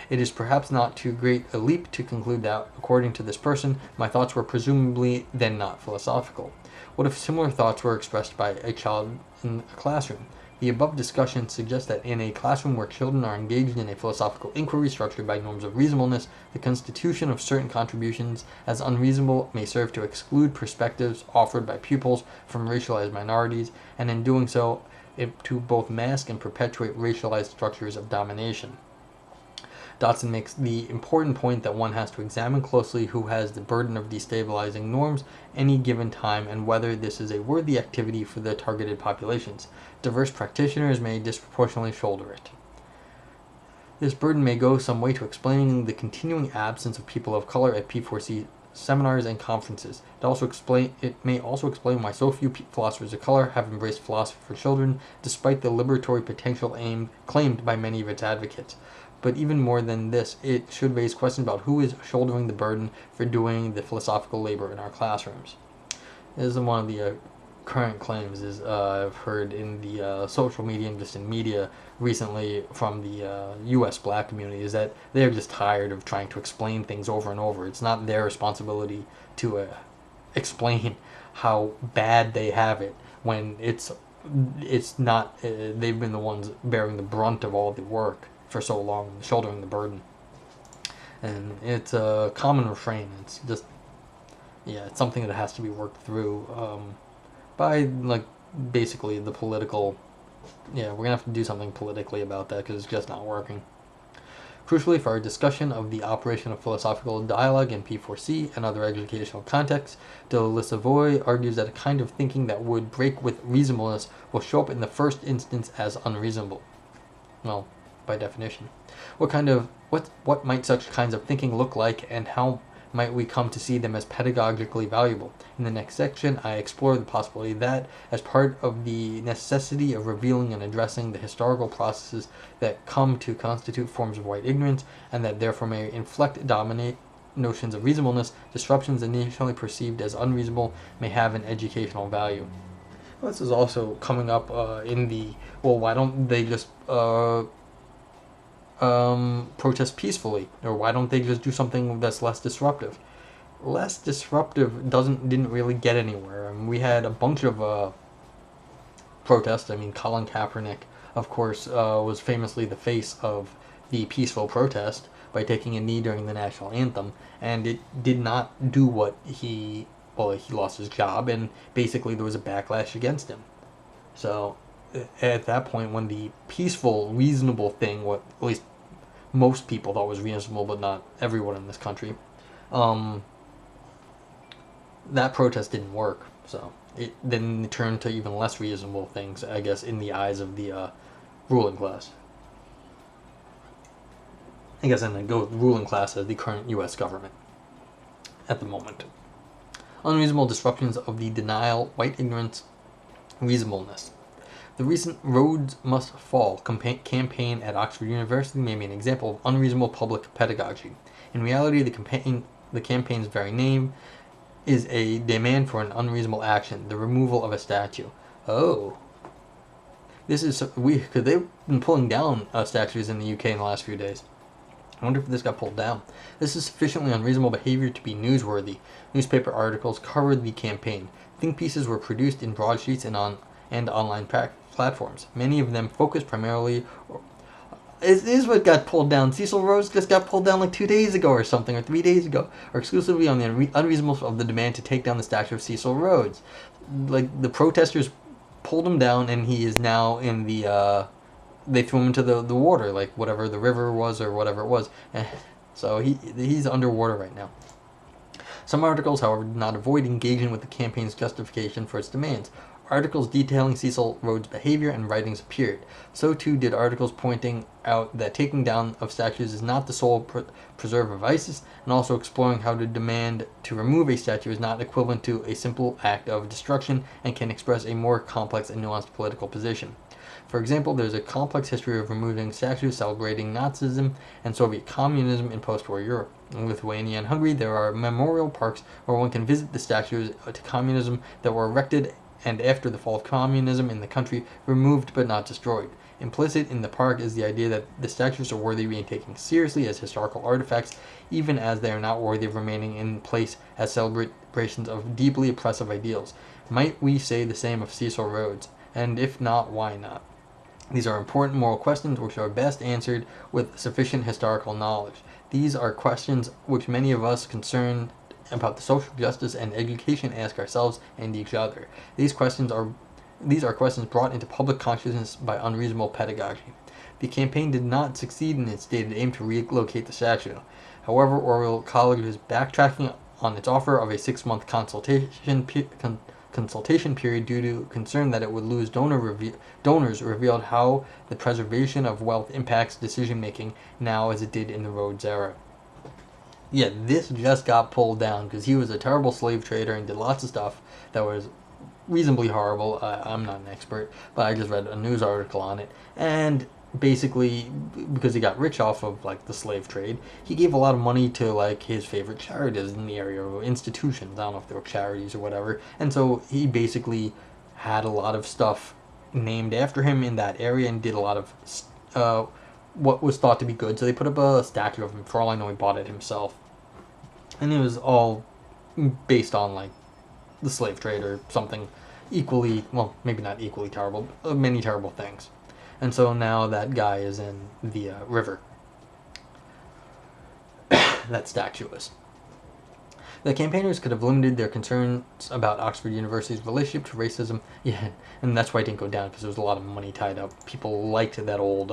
A: It is perhaps not too great a leap to conclude that, according to this person, my thoughts were presumably then not philosophical. What if similar thoughts were expressed by a child in a classroom? The above discussion suggests that in a classroom where children are engaged in a philosophical inquiry structured by norms of reasonableness, the constitution of certain contributions as unreasonable may serve to exclude perspectives offered by pupils from racialized minorities, and in doing so, to both mask and perpetuate racialized structures of domination. Dotson makes the important point that one has to examine closely who has the burden of destabilizing norms any given time and whether this is a worthy activity for the targeted populations. Diverse practitioners may disproportionately shoulder it. This burden may go some way to explaining the continuing absence of people of color at P4C seminars, and conferences. It may also explain why so few philosophers of color have embraced philosophy for children, despite the liberatory potential claimed by many of its advocates. But even more than this, it should raise questions about who is shouldering the burden for doing the philosophical labor in our classrooms. This is one of the current claims I've heard in the social media and just in media recently from the U.S. black community, is that they're just tired of trying to explain things over and over. It's not their responsibility to explain how bad they have it when it's not. They've been the ones bearing the brunt of all the work for so long, shouldering the burden. And it's a common refrain. It's just, yeah, it's something that has to be worked through by, like, basically the political. Yeah, we're gonna have to do something politically about that because it's just not working. Crucially, for our discussion of the operation of philosophical dialogue in P4C and other educational contexts, de Lissavoy argues that a kind of thinking that would break with reasonableness will show up in the first instance as unreasonable. Well, by definition. What might such kinds of thinking look like, and how might we come to see them as pedagogically valuable? In the next section, I explore the possibility that, as part of the necessity of revealing and addressing the historical processes that come to constitute forms of white ignorance, and that therefore may inflect dominate notions of reasonableness, disruptions initially perceived as unreasonable may have an educational value. Well, this is also coming up in the, well, why don't they just protest peacefully, or why don't they just do something that's less disruptive? Less disruptive didn't really get anywhere. We had a bunch of protests. I mean, Colin Kaepernick, of course, was famously the face of the peaceful protest by taking a knee during the national anthem, and it did not do what he lost his job, and basically there was a backlash against him. So at that point, when the peaceful, reasonable thing, what at least most people thought was reasonable, but not everyone in this country, that protest didn't work. So it then turned to even less reasonable things, I guess, in the eyes of the ruling class. I guess I'm going to go with ruling class as the current U.S. government at the moment. Unreasonable disruptions of the denial, white ignorance, reasonableness. The recent Rhodes Must Fall campaign at Oxford University may be an example of unreasonable public pedagogy. In reality, the campaign's very name is a demand for an unreasonable action, the removal of a statue. Oh. This is weird, because they've been pulling down statues in the UK in the last few days. I wonder if this got pulled down. This is sufficiently unreasonable behavior to be newsworthy. Newspaper articles covered the campaign. Think pieces were produced in broadsheets and online platforms. Many of them focused primarily. It is what got pulled down. Cecil Rhodes just got pulled down like 2 days ago or something, or 3 days ago, or exclusively on the unreasonableness of the demand to take down the statue of Cecil Rhodes. Like, the protesters pulled him down, and he is now in the they threw him into the water, like whatever the river was or whatever it was. So he's underwater right now. Some articles, however, did not avoid engaging with the campaign's justification for its demands. Articles detailing Cecil Rhodes' behavior and writings appeared. So too did articles pointing out that taking down of statues is not the sole preserve of ISIS, and also exploring how to demand to remove a statue is not equivalent to a simple act of destruction and can express a more complex and nuanced political position. For example, there is a complex history of removing statues celebrating Nazism and Soviet communism in post-war Europe. In Lithuania and Hungary, there are memorial parks where one can visit the statues to communism that were erected and after the fall of communism in the country, removed but not destroyed. Implicit in the park is the idea that the statues are worthy of being taken seriously as historical artifacts, even as they are not worthy of remaining in place as celebrations of deeply oppressive ideals. Might we say the same of Cecil Rhodes? And if not, why not? These are important moral questions which are best answered with sufficient historical knowledge. These are questions which many of us concerned about the social justice and education ask ourselves and each other. These are questions brought into public consciousness by unreasonable pedagogy. The campaign did not succeed in its stated aim to relocate the statue. However, Oriel College is backtracking on its offer of a 6-month consultation period due to concern that it would lose donors revealed how the preservation of wealth impacts decision-making now as it did in the Rhodes era. Yeah, this just got pulled down because he was a terrible slave trader and did lots of stuff that was reasonably horrible. I'm not an expert, but I just read a news article on it. And basically, because he got rich off of like the slave trade, he gave a lot of money to like his favorite charities in the area, or institutions. I don't know if they were charities or whatever. And so he basically had a lot of stuff named after him in that area and did a lot of what was thought to be good. So they put up a statue of him. For all I know, he bought it himself, and it was all based on like the slave trade or something equally, well, maybe not equally terrible, many terrible things. And so now that guy is in the river. That statue is. The campaigners could have limited their concerns about Oxford University's relationship to racism. Yeah, and that's why it didn't go down, because there was a lot of money tied up. People liked that old,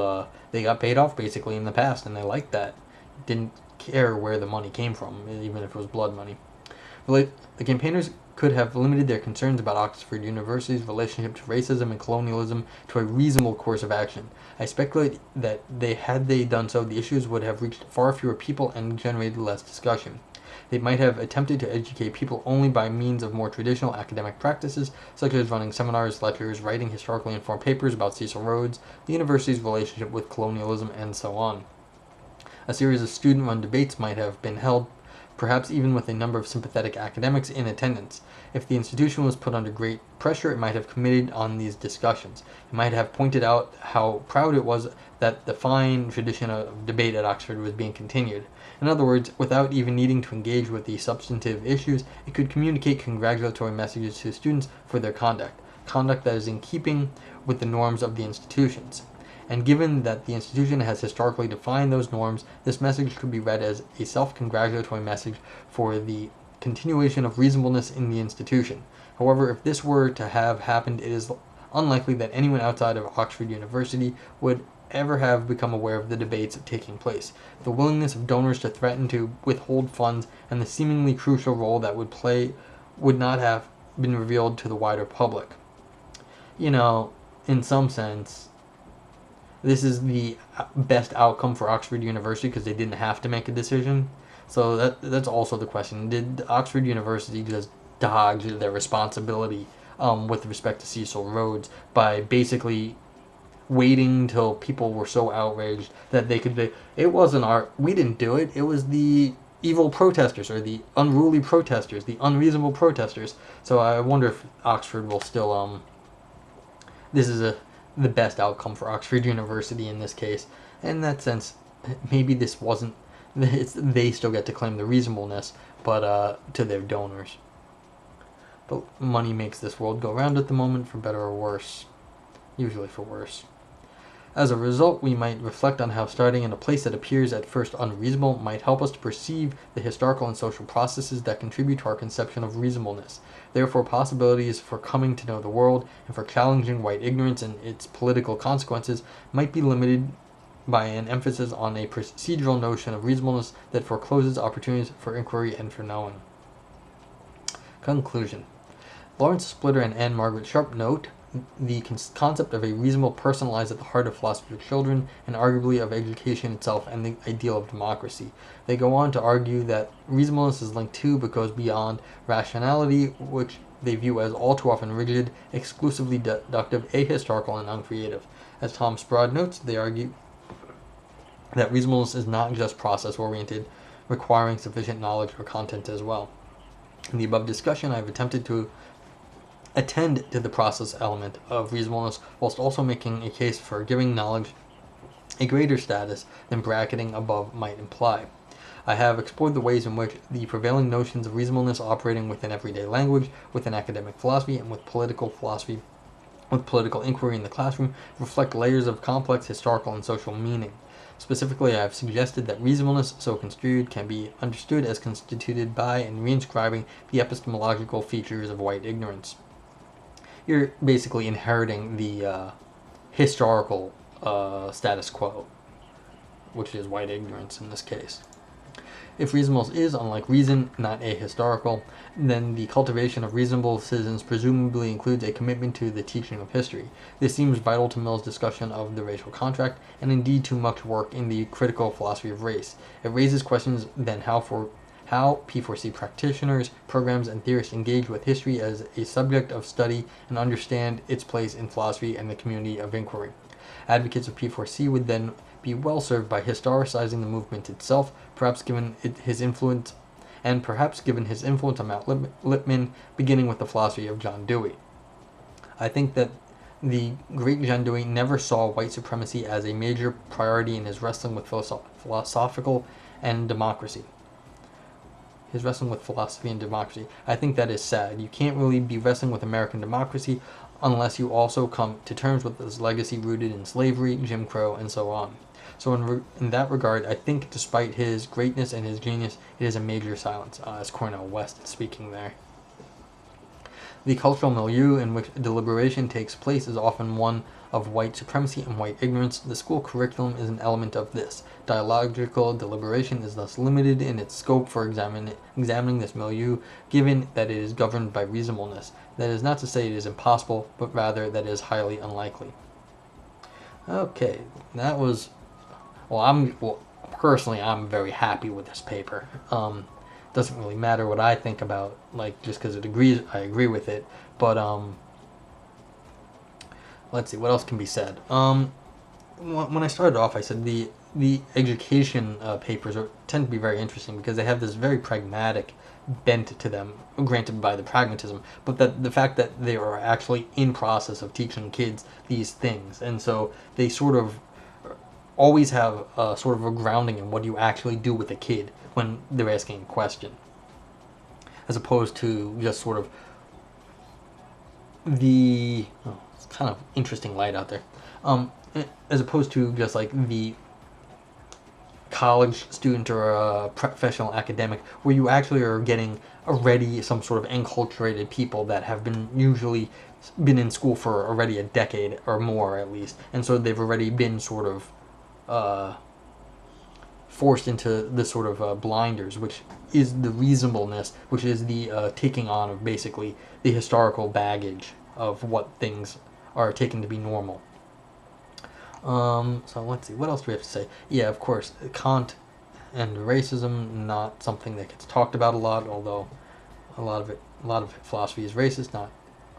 A: they got paid off basically in the past, and they liked that. Didn't care where the money came from, even if it was blood money. The campaigners could have limited their concerns about Oxford University's relationship to racism and colonialism to a reasonable course of action. I speculate that had they done so, the issues would have reached far fewer people and generated less discussion. They might have attempted to educate people only by means of more traditional academic practices, such as running seminars, lectures, writing historically informed papers about Cecil Rhodes, the university's relationship with colonialism, and so on. A series of student-run debates might have been held, perhaps even with a number of sympathetic academics in attendance. If the institution was put under great pressure, it might have committed on these discussions. It might have pointed out how proud it was that the fine tradition of debate at Oxford was being continued. In other words, without even needing to engage with the substantive issues, it could communicate congratulatory messages to students for their conduct that is in keeping with the norms of the institutions. And given that the institution has historically defined those norms, this message could be read as a self-congratulatory message for the continuation of reasonableness in the institution. However, if this were to have happened, it is unlikely that anyone outside of Oxford University would ever have become aware of the debates taking place. The willingness of donors to threaten to withhold funds and the seemingly crucial role that would play would not have been revealed to the wider public. You know, in some sense, this is the best outcome for Oxford University because they didn't have to make a decision. So that's also the question. Did Oxford University just dodge their responsibility with respect to Cecil Rhodes by basically waiting until people were so outraged that they could be, it wasn't we didn't do it, it was the evil protesters, or the unruly protesters, the unreasonable protesters. So I wonder if Oxford will still, this is the best outcome for Oxford University in this case. In that sense, maybe this wasn't, they still get to claim the reasonableness, but to their donors. But money makes this world go round at the moment, for better or worse. Usually for worse. As a result, we might reflect on how starting in a place that appears at first unreasonable might help us to perceive the historical and social processes that contribute to our conception of reasonableness. Therefore, possibilities for coming to know the world and for challenging white ignorance and its political consequences might be limited by an emphasis on a procedural notion of reasonableness that forecloses opportunities for inquiry and for knowing. Conclusion. Lawrence Splitter and Anne Margaret Sharp note the concept of a reasonable person lies at the heart of philosophy for children, and arguably of education itself and the ideal of democracy. They go on to argue that reasonableness is linked to, but goes beyond, rationality, which they view as all too often rigid, exclusively deductive, ahistorical, and uncreative. As Tom Sproud notes, they argue that reasonableness is not just process-oriented, requiring sufficient knowledge or content as well. In the above discussion, I have attempted to attend to the process element of reasonableness, whilst also making a case for giving knowledge a greater status than bracketing above might imply. I have explored the ways in which the prevailing notions of reasonableness operating within everyday language, within academic philosophy, and with political philosophy, with political inquiry in the classroom, reflect layers of complex historical and social meaning. Specifically, I have suggested that reasonableness, so construed, can be understood as constituted by and reinscribing the epistemological features of white ignorance. You're basically inheriting the historical status quo, which is white ignorance in this case. If reasonableness is, unlike reason, not ahistorical, then the cultivation of reasonable citizens presumably includes a commitment to the teaching of history. This seems vital to Mill's discussion of the racial contract, and indeed to much work in the critical philosophy of race. It raises questions then how P4C practitioners, programs, and theorists engage with history as a subject of study and understand its place in philosophy and the community of inquiry. Advocates of P4C would then be well served by historicizing the movement itself, perhaps given his influence on Matt Lipman, beginning with the philosophy of John Dewey. I think that the great John Dewey never saw white supremacy as a major priority in his wrestling with philosophy and democracy. I think that is sad. You can't really be wrestling with American democracy unless you also come to terms with this legacy rooted in slavery, Jim Crow, and so on. So in that regard, I think despite his greatness and his genius, it is a major silence, as Cornel West speaking there. The cultural milieu in which deliberation takes place is often one of white supremacy and white ignorance. The school curriculum is an element of this. Dialogical deliberation is thus limited in its scope for examining this milieu, given that it is governed by reasonableness. That is not to say it is impossible, but rather that it is highly unlikely. Okay, that was... personally, I'm very happy with this paper. Doesn't really matter what I think about, just because I agree with it. But let's see, what else can be said? When I started off, I said the education papers tend to be very interesting because they have this very pragmatic bent to them, granted by the pragmatism, but that the fact that they are actually in process of teaching kids these things, and so they sort of always have sort of a grounding in what you actually do with a kid when they're asking a question, as opposed to just sort of it's kind of interesting light out there, as opposed to just the college student or a professional academic, where you actually are getting already some sort of enculturated people that have usually been in school for already a decade or more at least, and so they've already been sort of forced into this sort of blinders, which is the reasonableness, which is the taking on of basically the historical baggage of what things are taken to be normal. So let's see, what else do we have to say? Yeah, of course, Kant and racism, not something that gets talked about a lot, although a lot of philosophy is racist, not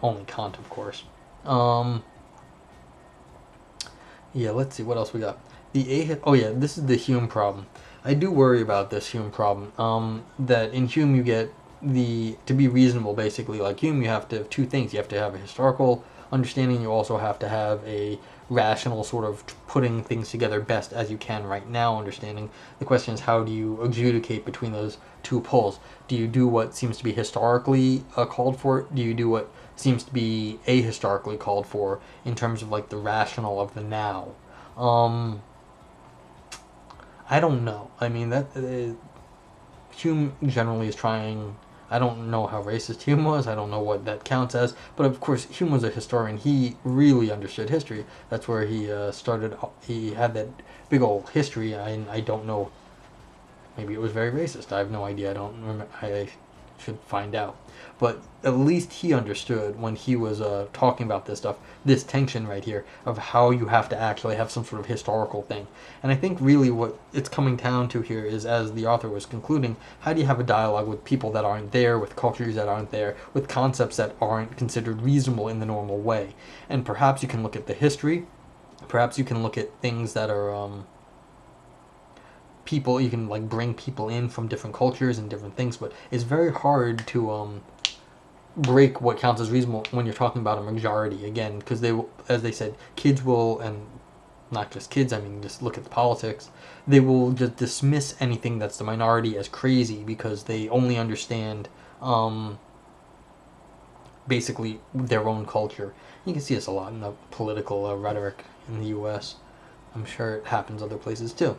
A: only Kant, of course. Yeah, let's see, what else we got? This is the Hume problem. I do worry about this Hume problem. That in Hume you get to be reasonable, basically, like Hume, you have to have two things. You have to have a historical understanding. You also have to have a rational sort of putting things together best as you can right now understanding. The question is, how do you adjudicate between those two poles? Do you do what seems to be historically called for? Do you do what seems to be ahistorically called for in terms of the rational of the now? I don't know. I mean, that Hume generally is trying... I don't know how racist Hume was. I don't know what that counts as. But of course, Hume was a historian. He really understood history. That's where he started. He had that big old history. I don't know. Maybe it was very racist. I have no idea. I don't remember. I should find out. But at least he understood when he was talking about this stuff, this tension right here of how you have to actually have some sort of historical thing. And I think really what it's coming down to here is, as the author was concluding, how do you have a dialogue with people that aren't there, with cultures that aren't there, with concepts that aren't considered reasonable in the normal way? And perhaps you can look at the history, perhaps you can look at things that are... people, you can bring people in from different cultures and different things, but it's very hard to break what counts as reasonable when you're talking about a majority, again, because they will, as they said, kids will, and not just kids, I mean just look at the politics, they will just dismiss anything that's the minority as crazy because they only understand basically their own culture. You can see this a lot in the political rhetoric in the US. I'm sure it happens other places too.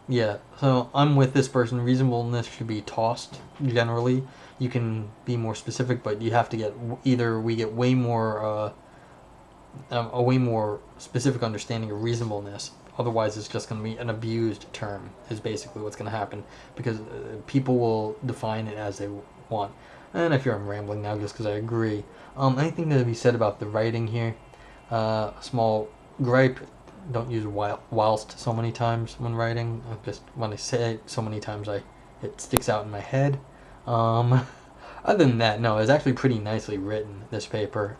A: Yeah, so I'm with this person. Reasonableness should be tossed generally. You can be more specific, but you have to get, either we get way more a way more specific understanding of reasonableness. Otherwise, it's just going to be an abused term, is basically what's going to happen, because people will define it as they want. And I fear I'm rambling now just because I agree. Anything to be said about the writing here? A small gripe: don't use whilst so many times when writing. Just when I say it so many times, it sticks out in my head. Other than that, no, it's actually pretty nicely written, this paper.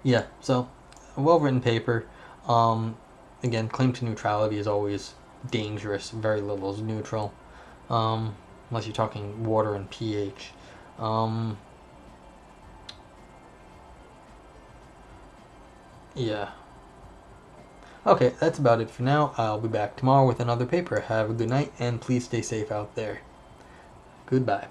A: Yeah, so a well-written paper. Again, claim to neutrality is always dangerous. Very little is neutral, unless you're talking water and pH. Yeah. Okay, that's about it for now. I'll be back tomorrow with another paper. Have a good night, and please stay safe out there. Goodbye.